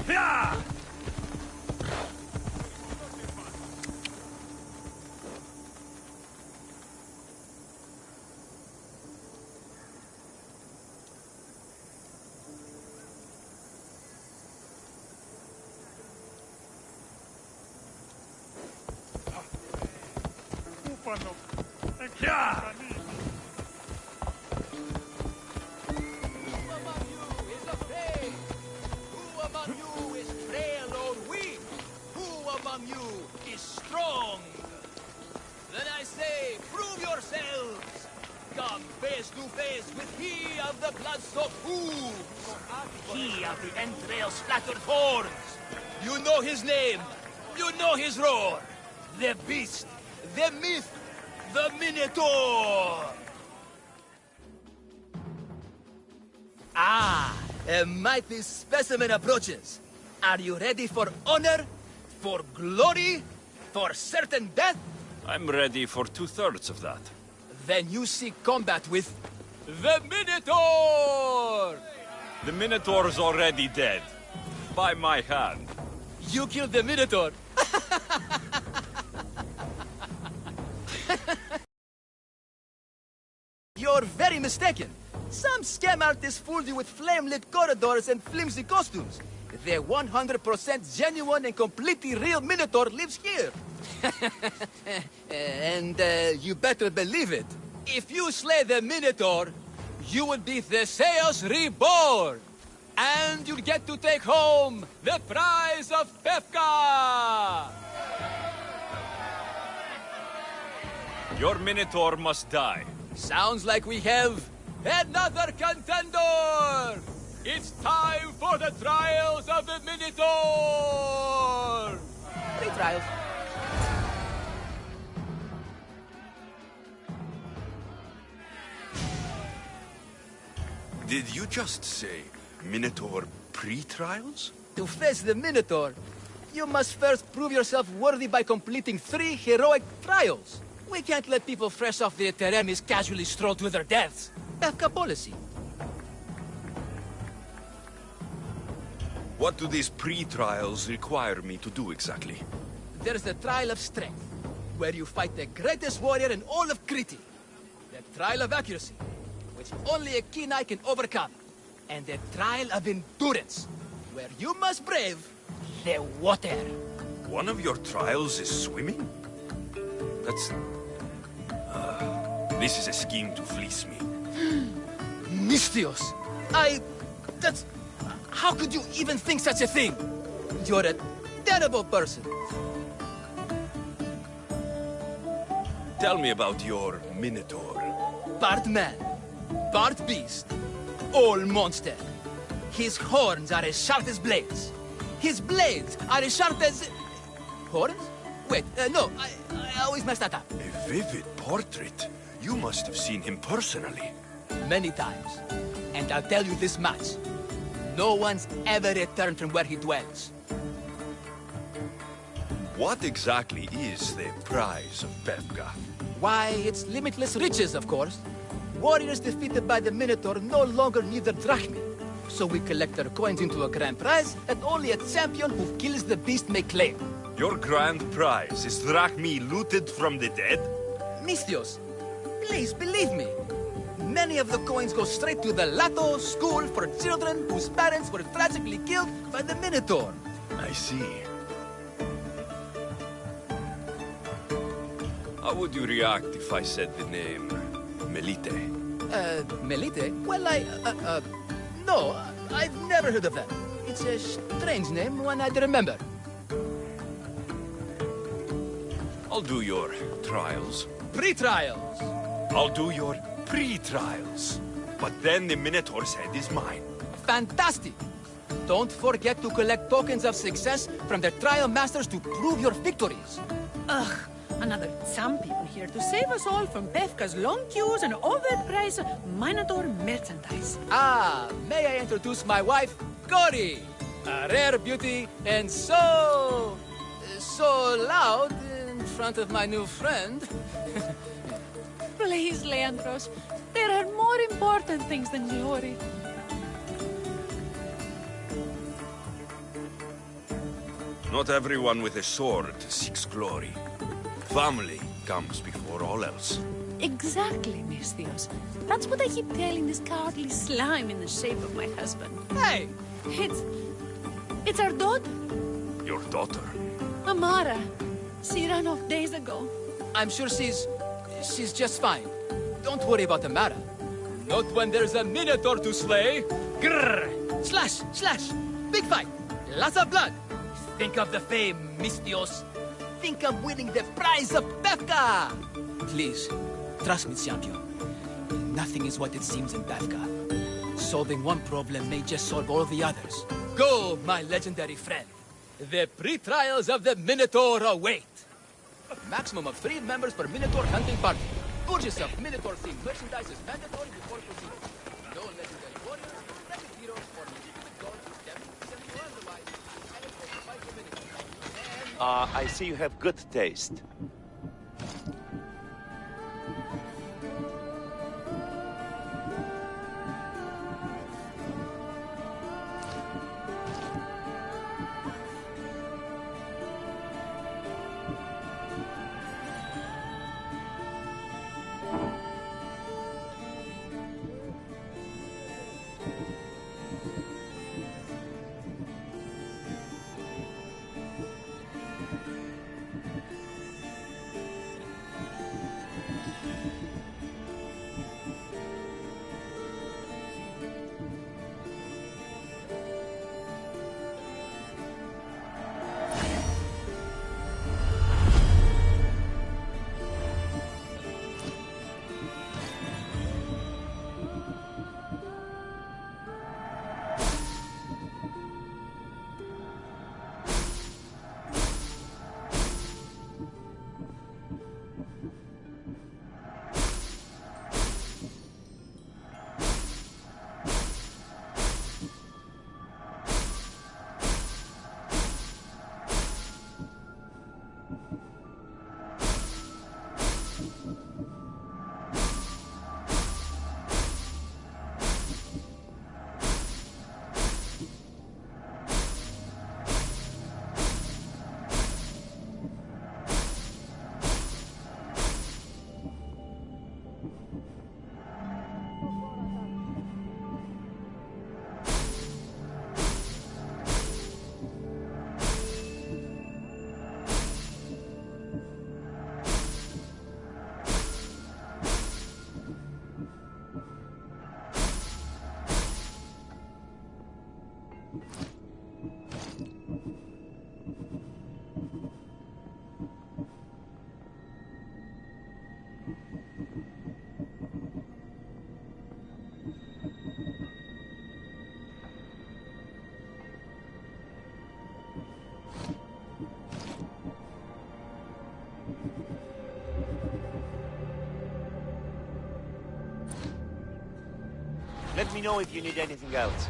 Yeah! Yeah! Who among you is frail or weak? Who among you is strong? Then I say, prove yourselves! Come face to face with he of the blood-soaked hooves! He of the entrail-splattered horns! You know his name! You know his roar! The beast! The myth! The Minotaur! Ah! A mighty specimen approaches. Are you ready for honor? For glory? For certain death? I'm ready for 2/3 of that. Then you seek combat with... the Minotaur! The Minotaur's already dead. By my hand. You killed the Minotaur! You're very mistaken. Some scam artists fooled you with flame-lit corridors and flimsy costumes. The 100% genuine and completely real Minotaur lives here. And you better believe it. If you slay the Minotaur, you will be Theseus reborn. And you'll get to take home the prize of Pefka! Your Minotaur must die. Sounds like we have another contender! It's time for the trials of the Minotaur! 3 trials. Did you just say Minotaur pre-trials? To face the Minotaur, you must first prove yourself worthy by completing 3 heroic trials. We can't let people fresh off the Teremis casually stroll to their deaths. Pefka policy. What do these pre-trials require me to do exactly? There's the Trial of Strength, where you fight the greatest warrior in all of Crete. The Trial of Accuracy, which only a keen eye can overcome. And the Trial of Endurance, where you must brave the water. One of your trials is swimming? That's... this is a scheme to fleece me. Mystios! That's... How could you even think such a thing? You're a terrible person. Tell me about your Minotaur. Part man, part beast, all monster. His horns are as sharp as blades. His blades are as sharp as... Horns? Wait, no, I always mess that up. A vivid portrait. You must have seen him personally. Many times. And I'll tell you this much. No one's ever returned from where he dwells. What exactly is the prize of Bevka? Why, it's limitless riches, of course. Warriors defeated by the Minotaur no longer need their drachmi. So we collect their coins into a grand prize that only a champion who kills the beast may claim. Your grand prize is drachmi looted from the dead? Misthios, please believe me. Many of the coins go straight to the Lato school for children whose parents were tragically killed by the Minotaur. I see. How would you react if I said the name Melite? Melite? Well, no, I've never heard of that. It's a strange name, one I'd remember. I'll do your trials. Pre-trials. I'll do your pre-trials. But then the Minotaur's head is mine. Fantastic! Don't forget to collect tokens of success from the trial masters to prove your victories. Ugh, another champion here to save us all from Befka's long queues and overpriced Minotaur merchandise. Ah, may I introduce my wife, Cory? A rare beauty and so loud in front of my new friend. Please, Leandros. There are more important things than glory. Not everyone with a sword seeks glory. Family comes before all else. Exactly, Misthios. That's what I keep telling this cowardly slime in the shape of my husband. Hey! It's our daughter, Your daughter? Amara. She ran off days ago. I'm sure she's just fine. Don't worry about Amara. Not when there's a Minotaur to slay. Grrr! Slash! Slash! Big fight! Lots of blood! Think of the fame, Misthios. Think of winning the prize of Befka! Please, trust me, champion. Nothing is what it seems in Befka. Solving one problem may just solve all the others. Go, my legendary friend. The pre-trials of the Minotaur await. Maximum of 3 members per Minotaur hunting party. Purchase of Minotaur-themed merchandise is mandatory before proceeding. No legendary warriors, legend heroes, or legitimate gods with them, or otherwise, silent for 5 minutes. I see you have good taste. Let me know if you need anything else.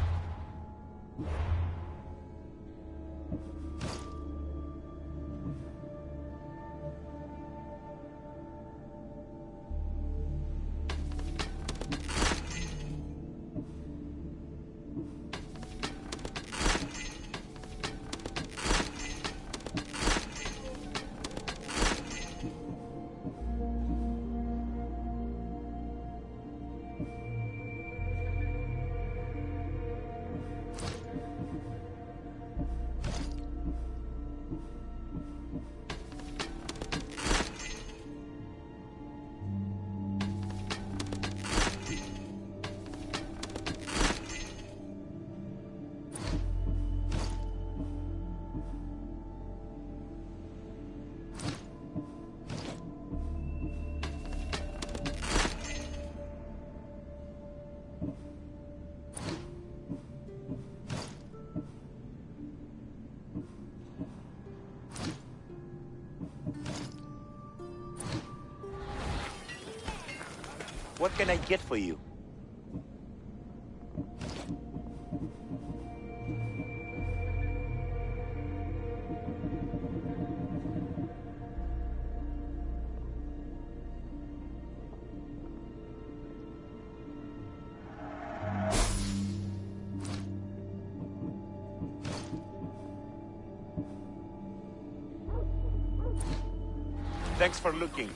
What can I get for you? Thanks for looking.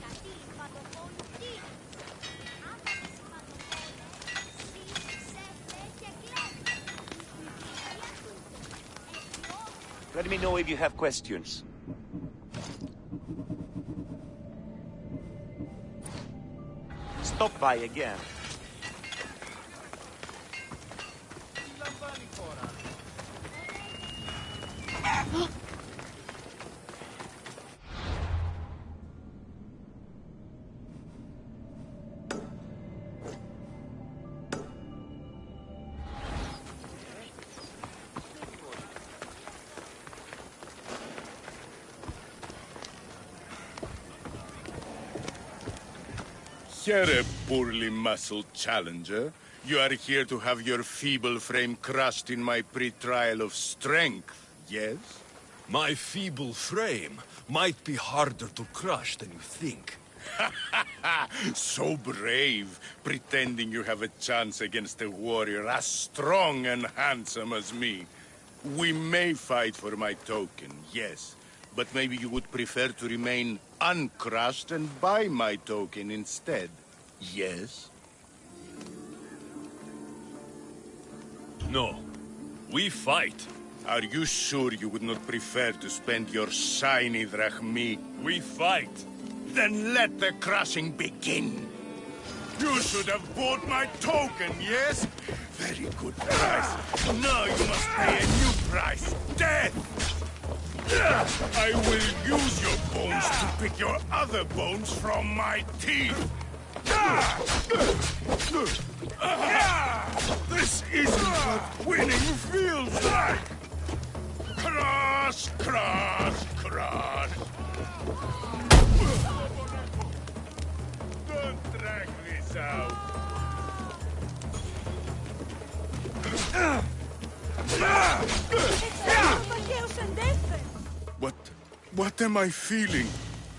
Let me know if you have questions. Stop by again. Here, poorly muscled challenger. You are here to have your feeble frame crushed in my pre-trial of strength, yes? My feeble frame might be harder to crush than you think. So brave, pretending you have a chance against a warrior as strong and handsome as me. We may fight for my token, yes. But maybe you would prefer to remain uncrushed and buy my token instead. Yes? No. We fight. Are you sure you would not prefer to spend your shiny drachmi? We fight. Then let the crushing begin. You should have bought my token, yes? Very good price. Now you must pay a new price. Death! I will use your bones to pick your other bones from my teeth. This isn't what winning feels like. Cross, cross, cross. Don't drag this out. What am I feeling?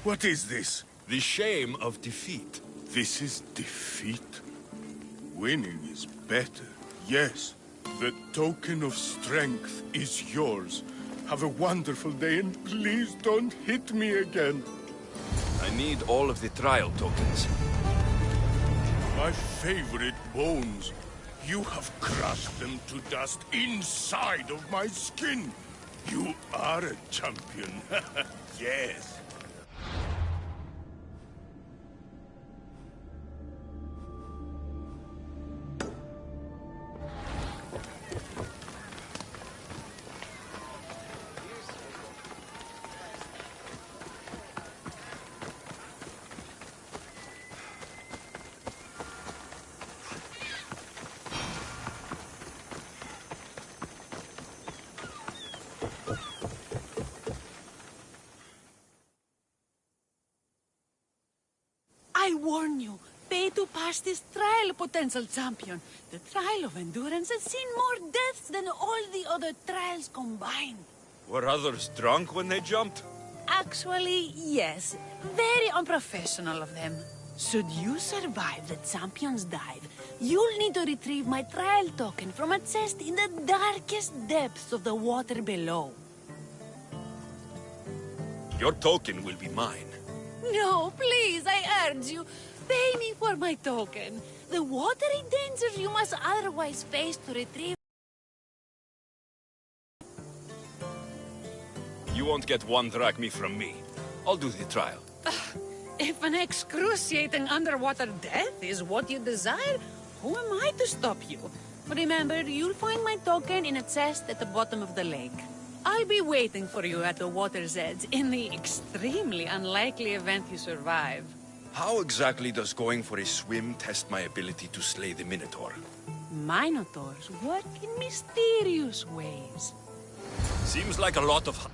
What is this? The shame of defeat. This is defeat? Winning is better, yes. The token of strength is yours. Have a wonderful day and please don't hit me again. I need all of the trial tokens. My favorite bones. You have crushed them to dust inside of my skin. You are a champion. Yes. I warn you, pay to pass this trial, potential champion. The trial of endurance has seen more deaths than all the other trials combined. Were others drunk when they jumped? Actually, yes. Very unprofessional of them. Should you survive the champion's dive, you'll need to retrieve my trial token from a chest in the darkest depths of the water below. Your token will be mine. No, please, I urge you. Pay me for my token. The watery dangers you must otherwise face to retrieve. You won't get one drachma from me. I'll do the trial. If an excruciating underwater death is what you desire, who am I to stop you? Remember, you'll find my token in a chest at the bottom of the lake. I'll be waiting for you at the water's edge in the extremely unlikely event you survive. How exactly does going for a swim test my ability to slay the Minotaur? Minotaurs work in mysterious ways. Seems like a lot of...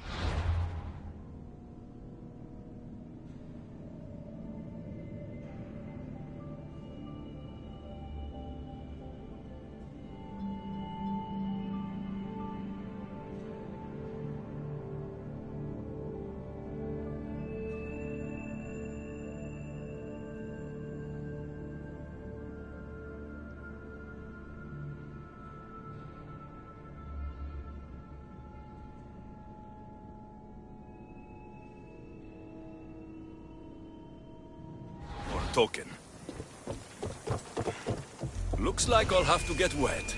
token. Looks like I'll have to get wet.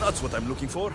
That's what I'm looking for.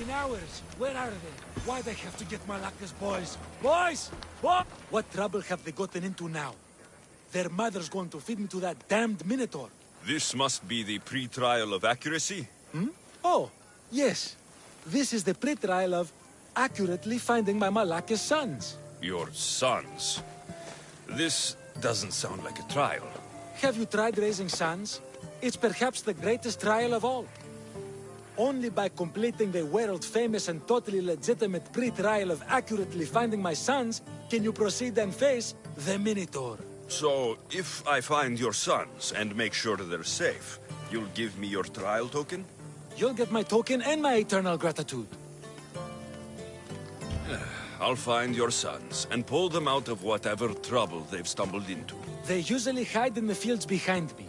been hours. Where are they? Why they have to get Malaka's boys? Boys! What? What trouble have they gotten into now? Their mother's going to feed me to that damned Minotaur. This must be the pre-trial of accuracy? Hmm? Oh, yes. This is the pre-trial of accurately finding my Malaka's sons. Your sons? This doesn't sound like a trial. Have you tried raising sons? It's perhaps the greatest trial of all. Only by completing the world-famous and totally legitimate pre-trial of accurately finding my sons can you proceed and face the Minotaur. So, if I find your sons and make sure they're safe, you'll give me your trial token? You'll get my token and my eternal gratitude. I'll find your sons and pull them out of whatever trouble they've stumbled into. They usually hide in the fields behind me.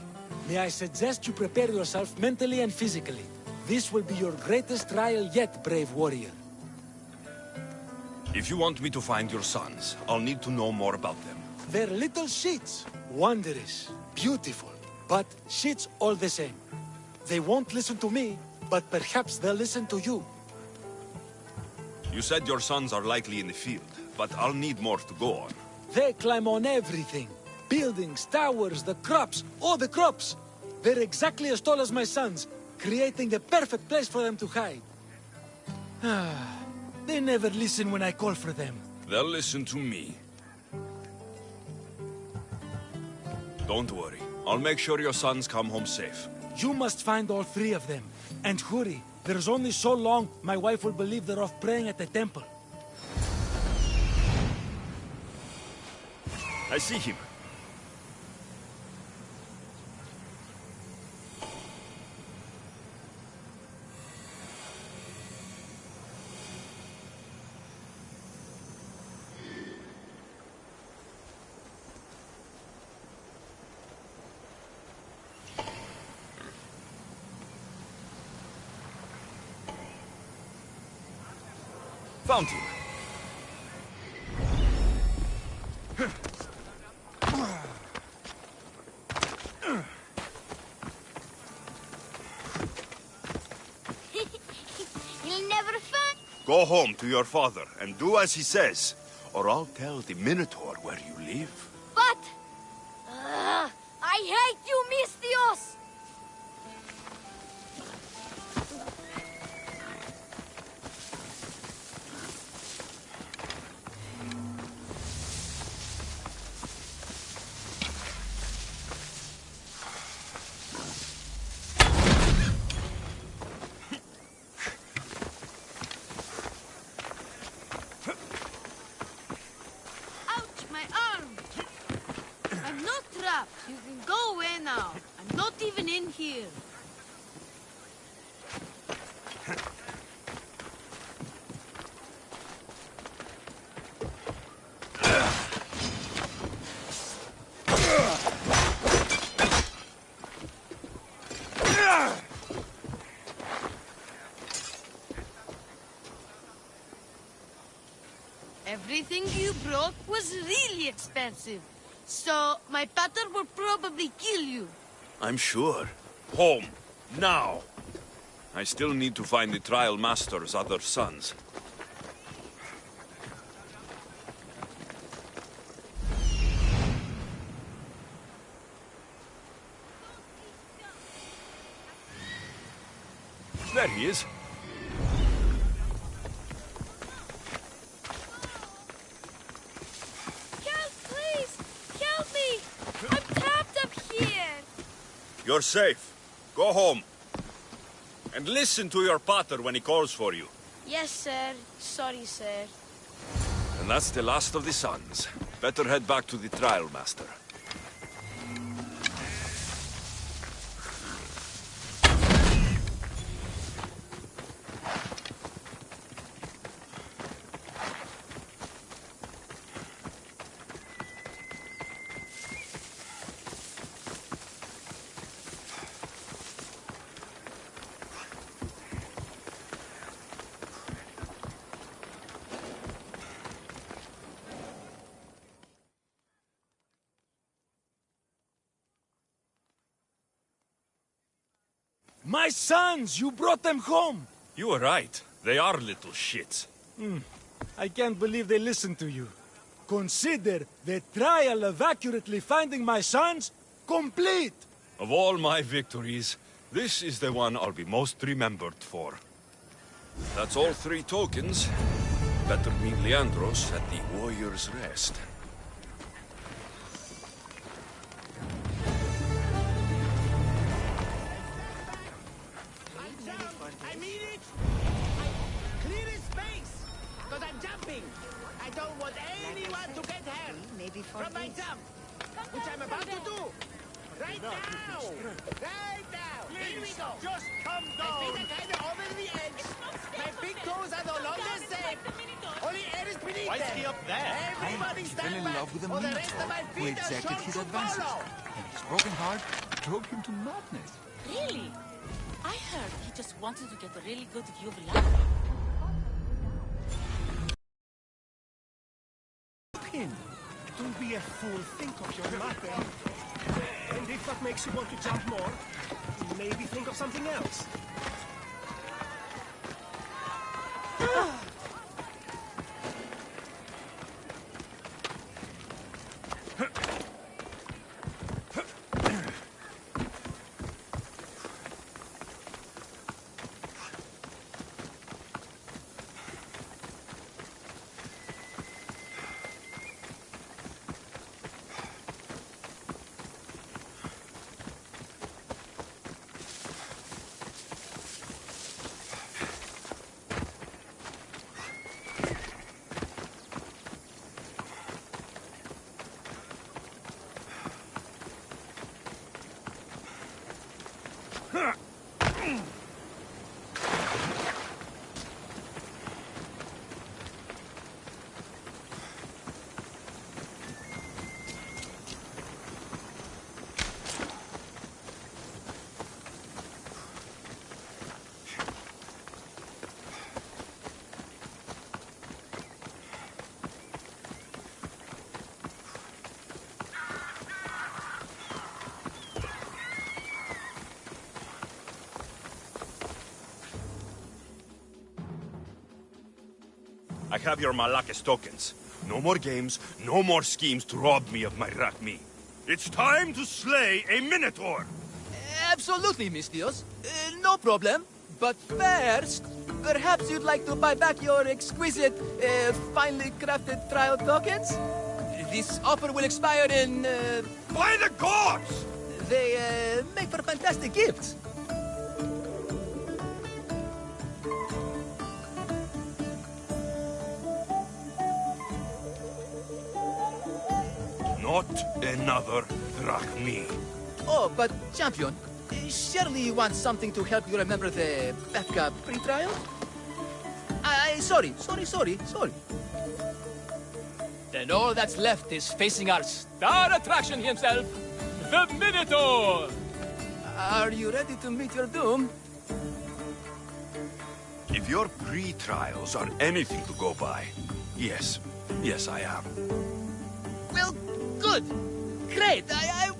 May I suggest you prepare yourself mentally and physically. This will be your greatest trial yet, brave warrior. If you want me to find your sons, I'll need to know more about them. They're little shits. Wondrous, beautiful, but shits all the same. They won't listen to me, but perhaps they'll listen to you. You said your sons are likely in the field, but I'll need more to go on. They climb on everything. Buildings, towers, the crops, all the crops. They're exactly as tall as my sons, creating the perfect place for them to hide. They never listen when I call for them. They'll listen to me. Don't worry. I'll make sure your sons come home safe. You must find all three of them. And hurry. There's only so long my wife will believe they're off praying at the temple. I see him. Found him. He'll never find... Go home to your father and do as he says, or I'll tell the Minotaur where you live. But... I hate you, Mistios! You can go away now. I'm not even in here. Everything you brought was really expensive. So, my pater will probably kill you. I'm sure. Home. Now. I still need to find the trial master's other sons. There he is. You're safe. Go home. And listen to your pater when he calls for you. Yes, sir. Sorry, sir. And that's the last of the sons. Better head back to the trial master. My sons! You brought them home! You were right. They are little shits. I can't believe they listened to you. Consider the trial of accurately finding my sons complete! Of all my victories, this is the one I'll be most remembered for. That's all 3 tokens. Better meet Leandros at the Warrior's Rest. I mean it! Clear his space! Because I'm jumping! I don't want anyone to get hurt Maybe for from my this. jump! Which I'm about to do! Right now! Right now! Here we go! Just come My down! feet are kind of over the edge. My big toes are no longer safe. Only air is beneath Why is them. he up there? Everybody stand in back, love with a or the rest of my minotaur who feet are exacted sure his to advances. follow. And his broken heart drove him to madness. Really? I heard he just wanted to get a really good view of land. Pin, don't be a fool. Think of your mother. And if that makes you want to jump more, maybe think of something else. I have your Malakis tokens. No more games, no more schemes to rob me of my Rakmi. It's time to slay a Minotaur! Absolutely, Miss Dios. No problem. But first, perhaps you'd like to buy back your exquisite, finely crafted trial tokens? This offer will expire in, By the gods! They, make for fantastic gifts. Not another Drachmi. Oh, but champion, surely you want something to help you remember the backup pre-trial? Sorry. Then all that's left is facing our star attraction himself, the Minotaur! Are you ready to meet your doom? If your pre-trials are anything to go by, yes. Yes, I am. Well, good. Great. I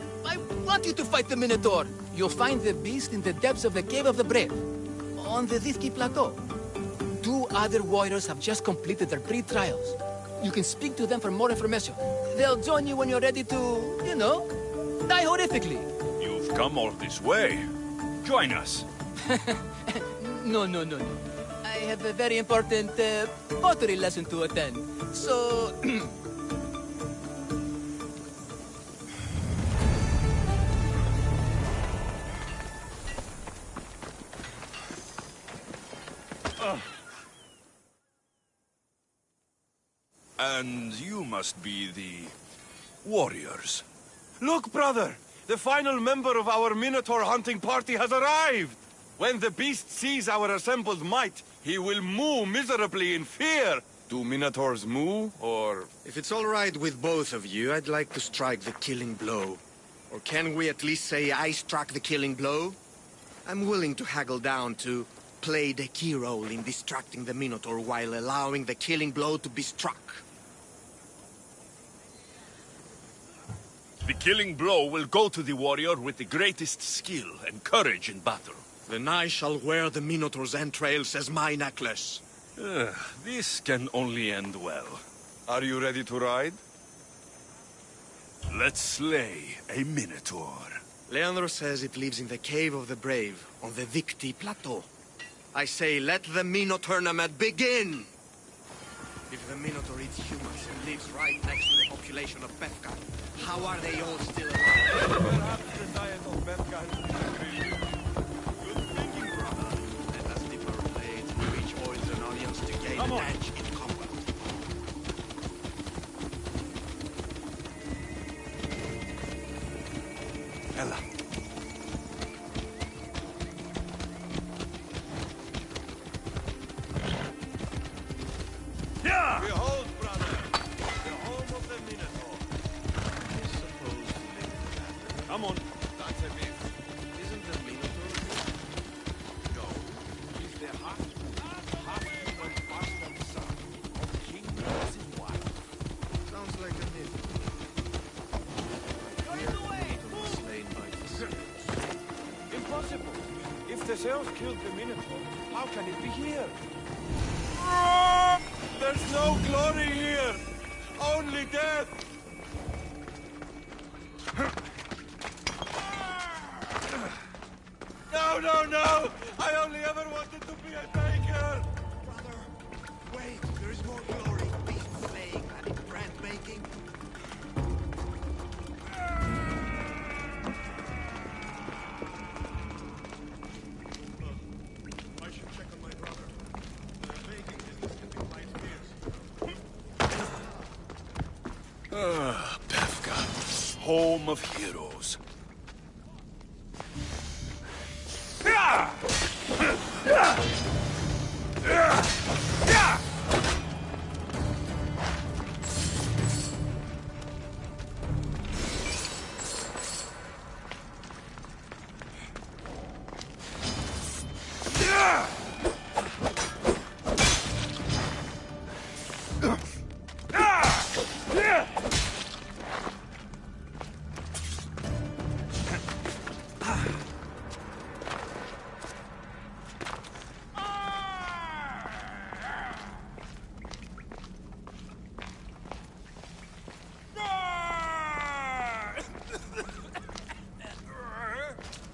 want you to fight the Minotaur. You'll find the beast in the depths of the Cave of the Brave, on the Dithki Plateau. 2 other warriors have just completed their pre-trials. You can speak to them for more information. They'll join you when you're ready to, you know, die horrifically. You've come all this way. Join us. No. I have a very important pottery lesson to attend. So... And you must be the warriors. Look, brother! The final member of our Minotaur hunting party has arrived! When the beast sees our assembled might, he will moo miserably in fear! Do Minotaurs moo, or...? If it's all right with both of you, I'd like to strike the killing blow. Or can we at least say I struck the killing blow? I'm willing to haggle down to play the key role in distracting the Minotaur while allowing the killing blow to be struck. The killing blow will go to the warrior with the greatest skill and courage in battle. Then I shall wear the Minotaur's entrails as my necklace. This can only end well. Are you ready to ride? Let's slay a Minotaur. Leandro says it lives in the Cave of the Brave, on the Victi Plateau. I say, let the Minotaur tournament begin! If the Minotaur eats humans and lives right next to the population of Befka, how are they all still alive? Perhaps the diet of Befka is disagreeable. Good thinking, brother. Let us dip our blades in rich oils and onions to gain an edge in combat. Ella. Behold, brother, the home of the Minotaur. I suppose to live together. Come on. That's a myth. Isn't the Minotaur? No, he's the half-human bastard son of King Wild. Sounds like a myth. Here, the Minotaur was slain by the Zeus. Impossible. If the Zeus killed the Minotaur, how can it be here? There's no glory here! Only death! No, no, no! I only ever wanted to be a baker! Brother, wait, there is more glory in beast slaying than in bread making. I should check on my brother. The baking business can be quite fierce. Befka, home of heroes.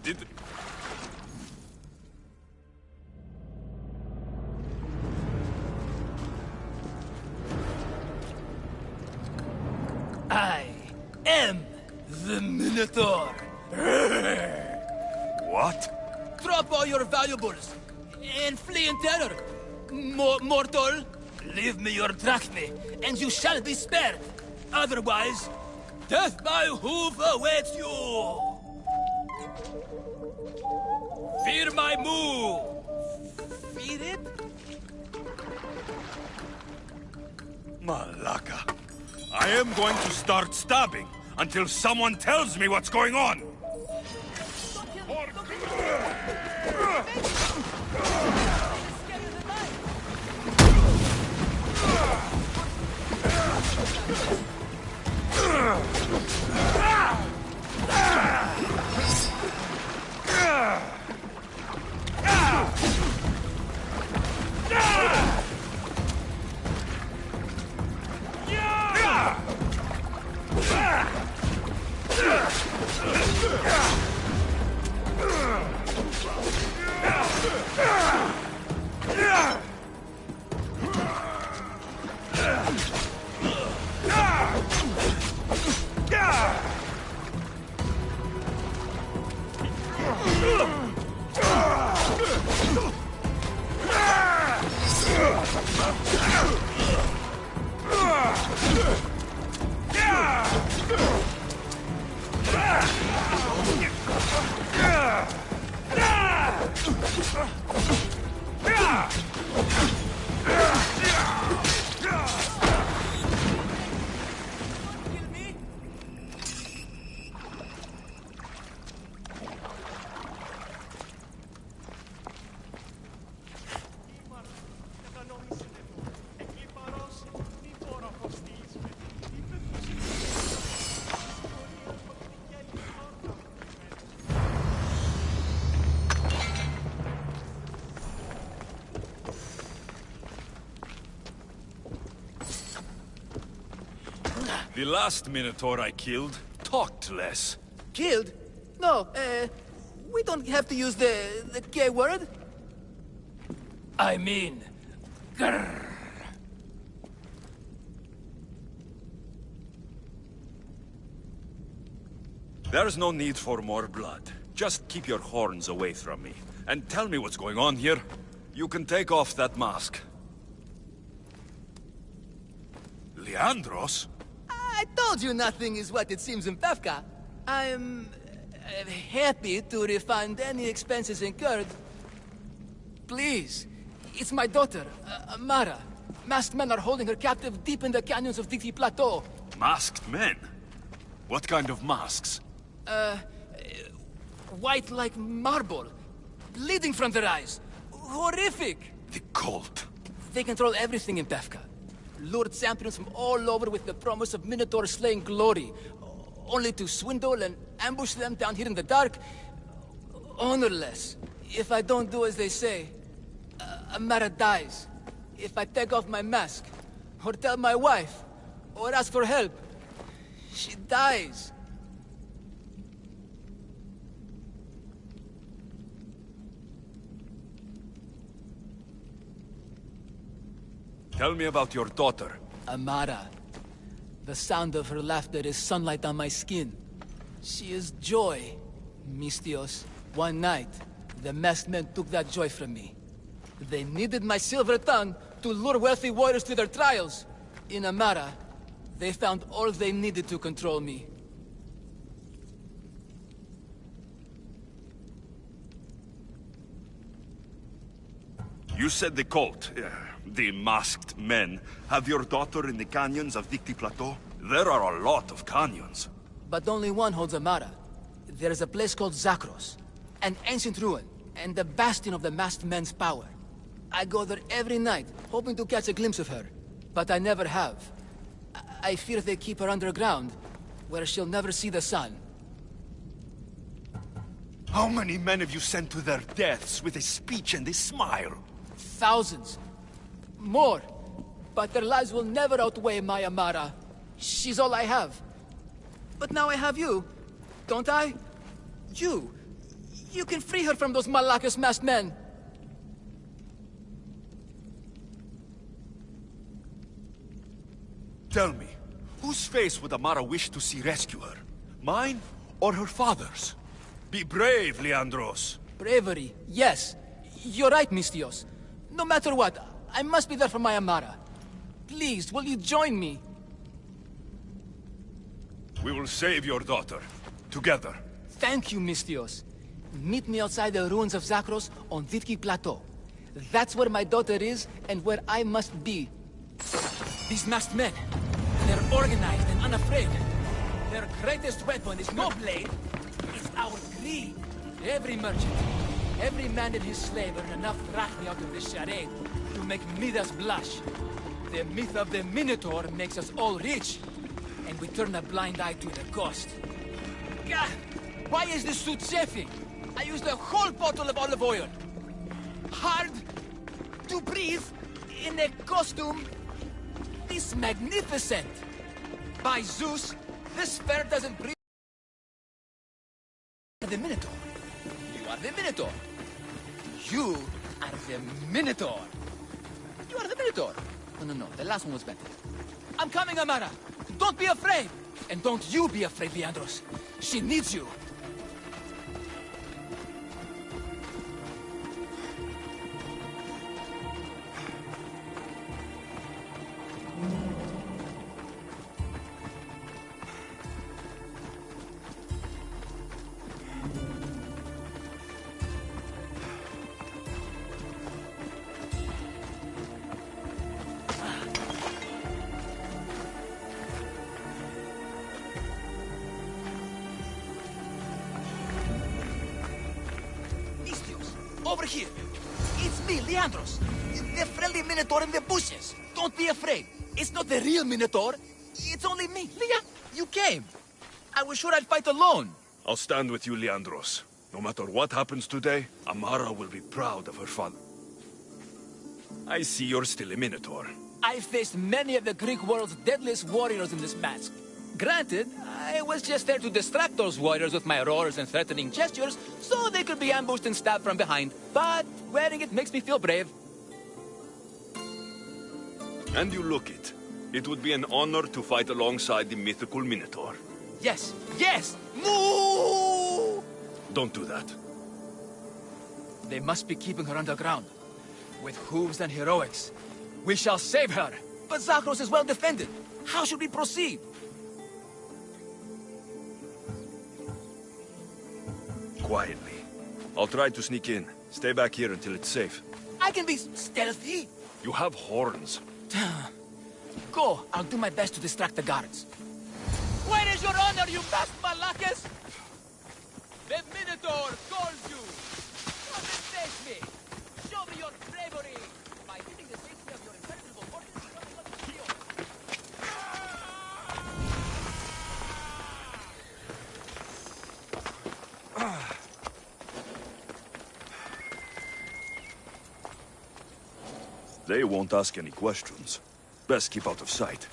Did... I am the Minotaur. What? Drop all your valuables and flee in terror. Mortal, leave me your drachme, and you shall be spared. Otherwise, death by hoof awaits you. Fear my move. Fear it? Malaka. I am going to start stabbing until someone tells me what's going on. The last Minotaur I killed talked less. Killed? No, we don't have to use the K word. I mean, grrr. There's no need for more blood. Just keep your horns away from me. And tell me what's going on here. You can take off that mask. Leandros? I told you nothing is what it seems in Pevka. I'm happy to refund any expenses incurred. Please, it's my daughter, Amara. Masked men are holding her captive deep in the canyons of Dikti Plateau. Masked men? What kind of masks? White like marble, bleeding from their eyes. Horrific! The cult. They control everything in Pevka. Lured champions from all over with the promise of Minotaur slaying glory, only to swindle and ambush them down here in the dark. Honorless. If I don't do as they say, Amara dies. If I take off my mask, or tell my wife, or ask for help, she dies. Tell me about your daughter. Amara. The sound of her laughter is sunlight on my skin. She is joy, Mistios. One night, the masked men took that joy from me. They needed my silver tongue to lure wealthy warriors to their trials. In Amara, they found all they needed to control me. You said the cult, the masked men, have your daughter in the canyons of Dikti Plateau? There are a lot of canyons. But only one holds Amara. There is a place called Zakros, an ancient ruin, and the bastion of the masked men's power. I go there every night, hoping to catch a glimpse of her. But I never have. I fear they keep her underground, where she'll never see the sun. How many men have you sent to their deaths with a speech and a smile? Thousands. More. But their lives will never outweigh my Amara. She's all I have. But now I have you, don't I? You can free her from those Malakas masked men. Tell me, whose face would Amara wish to see rescue her? Mine or her father's? Be brave, Leandros. Bravery, yes. You're right, Mistios. No matter what, I must be there for my Amara. Please, will you join me? We will save your daughter. Together. Thank you, Mistios. Meet me outside the ruins of Zakros on Vitki Plateau. That's where my daughter is, and where I must be. These masked men, they're organized and unafraid. Their greatest weapon is no blade, it's our greed. Every merchant, every man and his slave earn enough drachmi out of this charade to make Midas blush. The myth of the Minotaur makes us all rich, and we turn a blind eye to the cost. Gah! Why is this suit chafing? I used a whole bottle of olive oil. Hard to breathe in a costume this magnificent. By Zeus, this fur doesn't breathe. The Minotaur. You are the Minotaur. You are the Minotaur. You are the Minotaur. No, the last one was better. I'm coming, Amara. Don't be afraid. And don't you be afraid, Leandros. She needs you. Over here. It's me, Leandros. The friendly Minotaur in the bushes. Don't be afraid. It's not the real Minotaur. It's only me. You came. I was sure I'd fight alone. I'll stand with you, Leandros. No matter what happens today, Amara will be proud of her father. I see you're still a Minotaur. I faced many of the Greek world's deadliest warriors in this mask. Granted, I was just there to distract those warriors with my roars and threatening gestures so they could be ambushed and stabbed from behind. But wearing it makes me feel brave. And you look it. It would be an honor to fight alongside the mythical Minotaur. Yes, yes! Moo! Don't do that. They must be keeping her underground. With hooves and heroics. We shall save her. But Zakros is well defended. How should we proceed? Quietly. I'll try to sneak in. Stay back here until it's safe. I can be stealthy. You have horns. Go. I'll do my best to distract the guards. Where is your honor, you masked Malakas? The Minotaur calls you. Come and face me. Show me your bravery. By hitting the safety of your impenetrable fortress, you are the hero. They won't ask any questions. Best keep out of sight.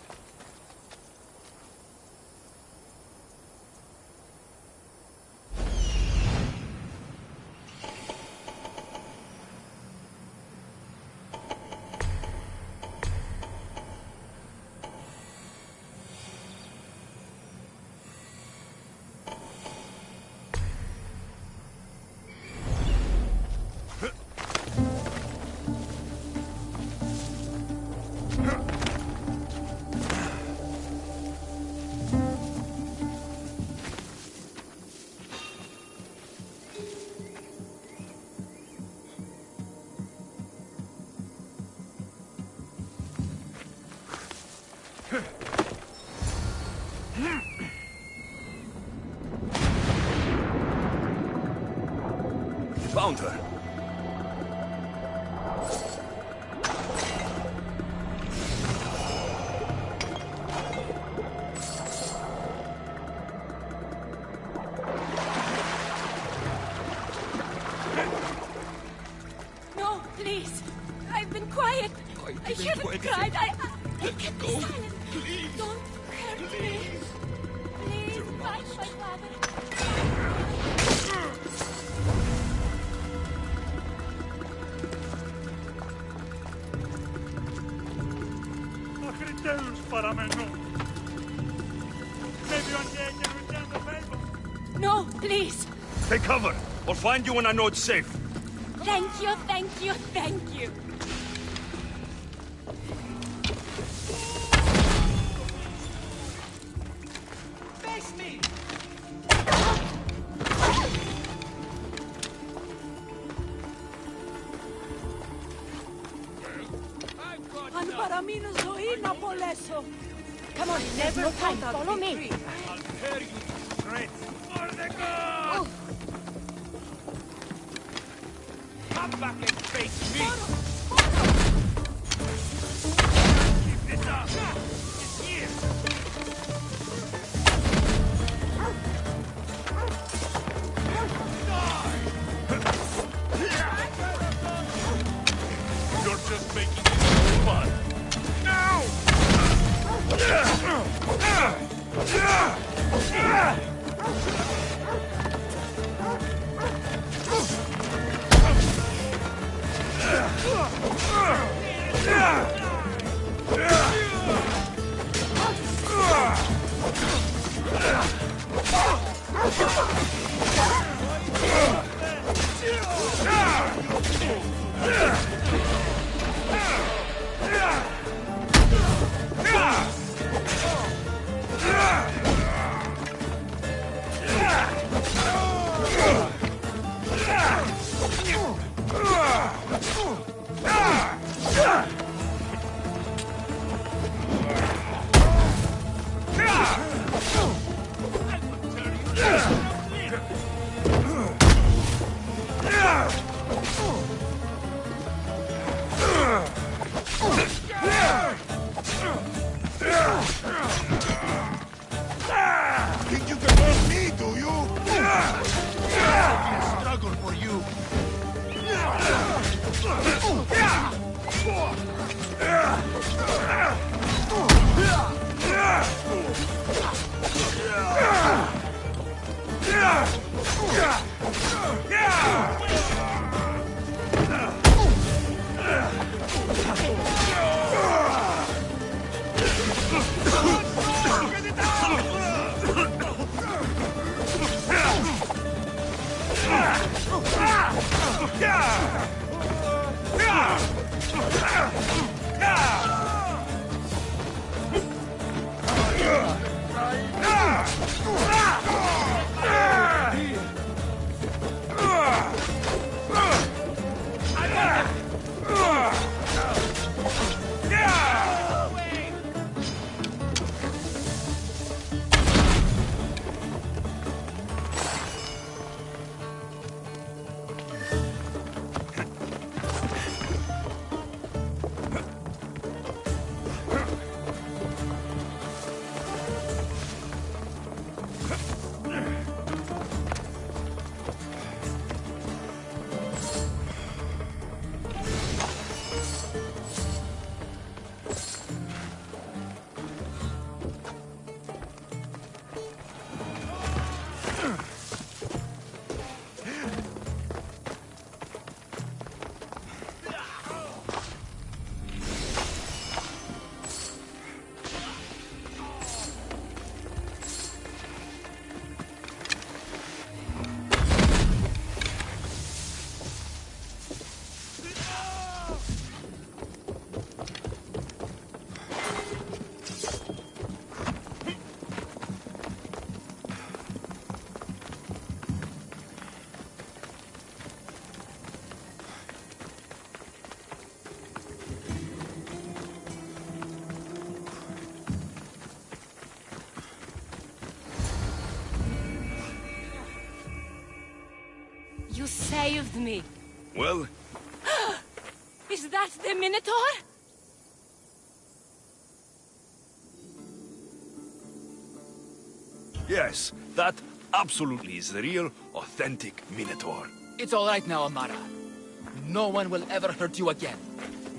Found her. No, please. I've been quiet. I haven't cried. I can't be silent. Please. Don't hurt me. Please, fight my father. Ακριτέλους παραμένω. Δεν βιώνει και δεν φεύγω. No, please. Take cover. I'll find you when I know it's safe. Thank you, thank you, thank you. Face me! Αν παραμείνω ζωή να απολέσω. Come on, there's no time. Follow me. I'll tear you to shreds for the gods! Come back and face me! Keep this up! It's here! You're just making it fun. Now! You saved me. Well, Is that the Minotaur? yes, that absolutely is the real, authentic Minotaur. It's all right now, Amara. No one will ever hurt you again.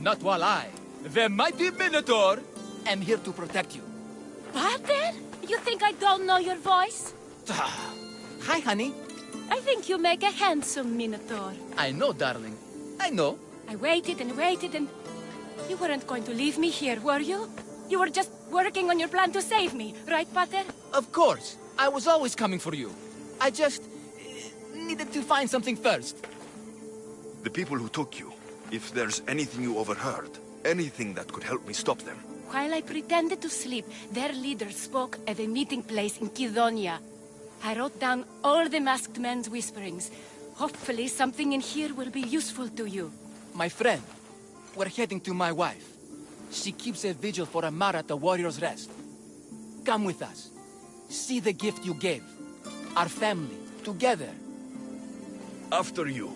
Not while I, the mighty Minotaur, am here to protect you. Pater? You think I don't know your voice? Hi, honey. I think you make a handsome Minotaur. I know, darling. I know. I waited and waited and... You weren't going to leave me here, were you? You were just working on your plan to save me, right, Pater? Of course. I was always coming for you. I just... needed to find something first. The people who took you, if there's anything you overheard, anything that could help me stop them. While I pretended to sleep, their leader spoke of a meeting place in Kidonia. I wrote down all the masked men's whisperings. Hopefully something in here will be useful to you. My friend, we're heading to my wife. She keeps a vigil for Amara at the Warrior's Rest. Come with us. See the gift you gave. Our family, together. After you.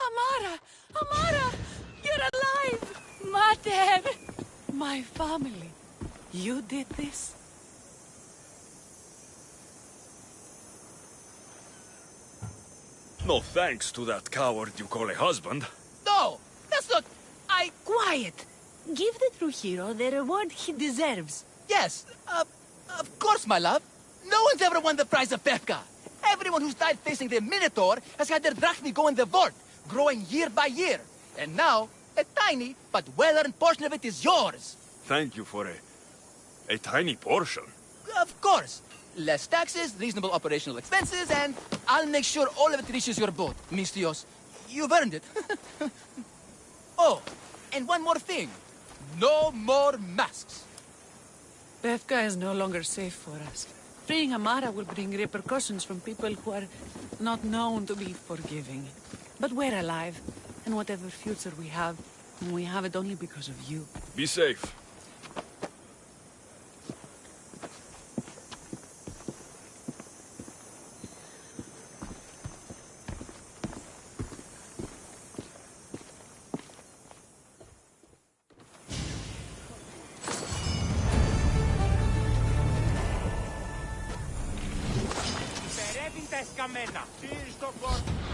Amara! Amara! You're alive! Mater! My family. You did this? No thanks to that coward you call a husband. No! That's not... Quiet! Give the true hero the reward he deserves. Yes, of course, my love. No one's ever won the prize of Pefka. Everyone who's died facing the Minotaur has had their drachmi go in the vault, growing year by year. And now, a tiny but well-earned portion of it is yours. Thank you for a tiny portion. Of course. Less taxes, reasonable operational expenses, and I'll make sure all of it reaches your boat, Mistios. You've earned it. Oh, and one more thing. No more masks. Pefka is no longer safe for us. Freeing Amara will bring repercussions from people who are not known to be forgiving. But we're alive, and whatever future we have it only because of you. Be safe. μένα. Τι στο κορ...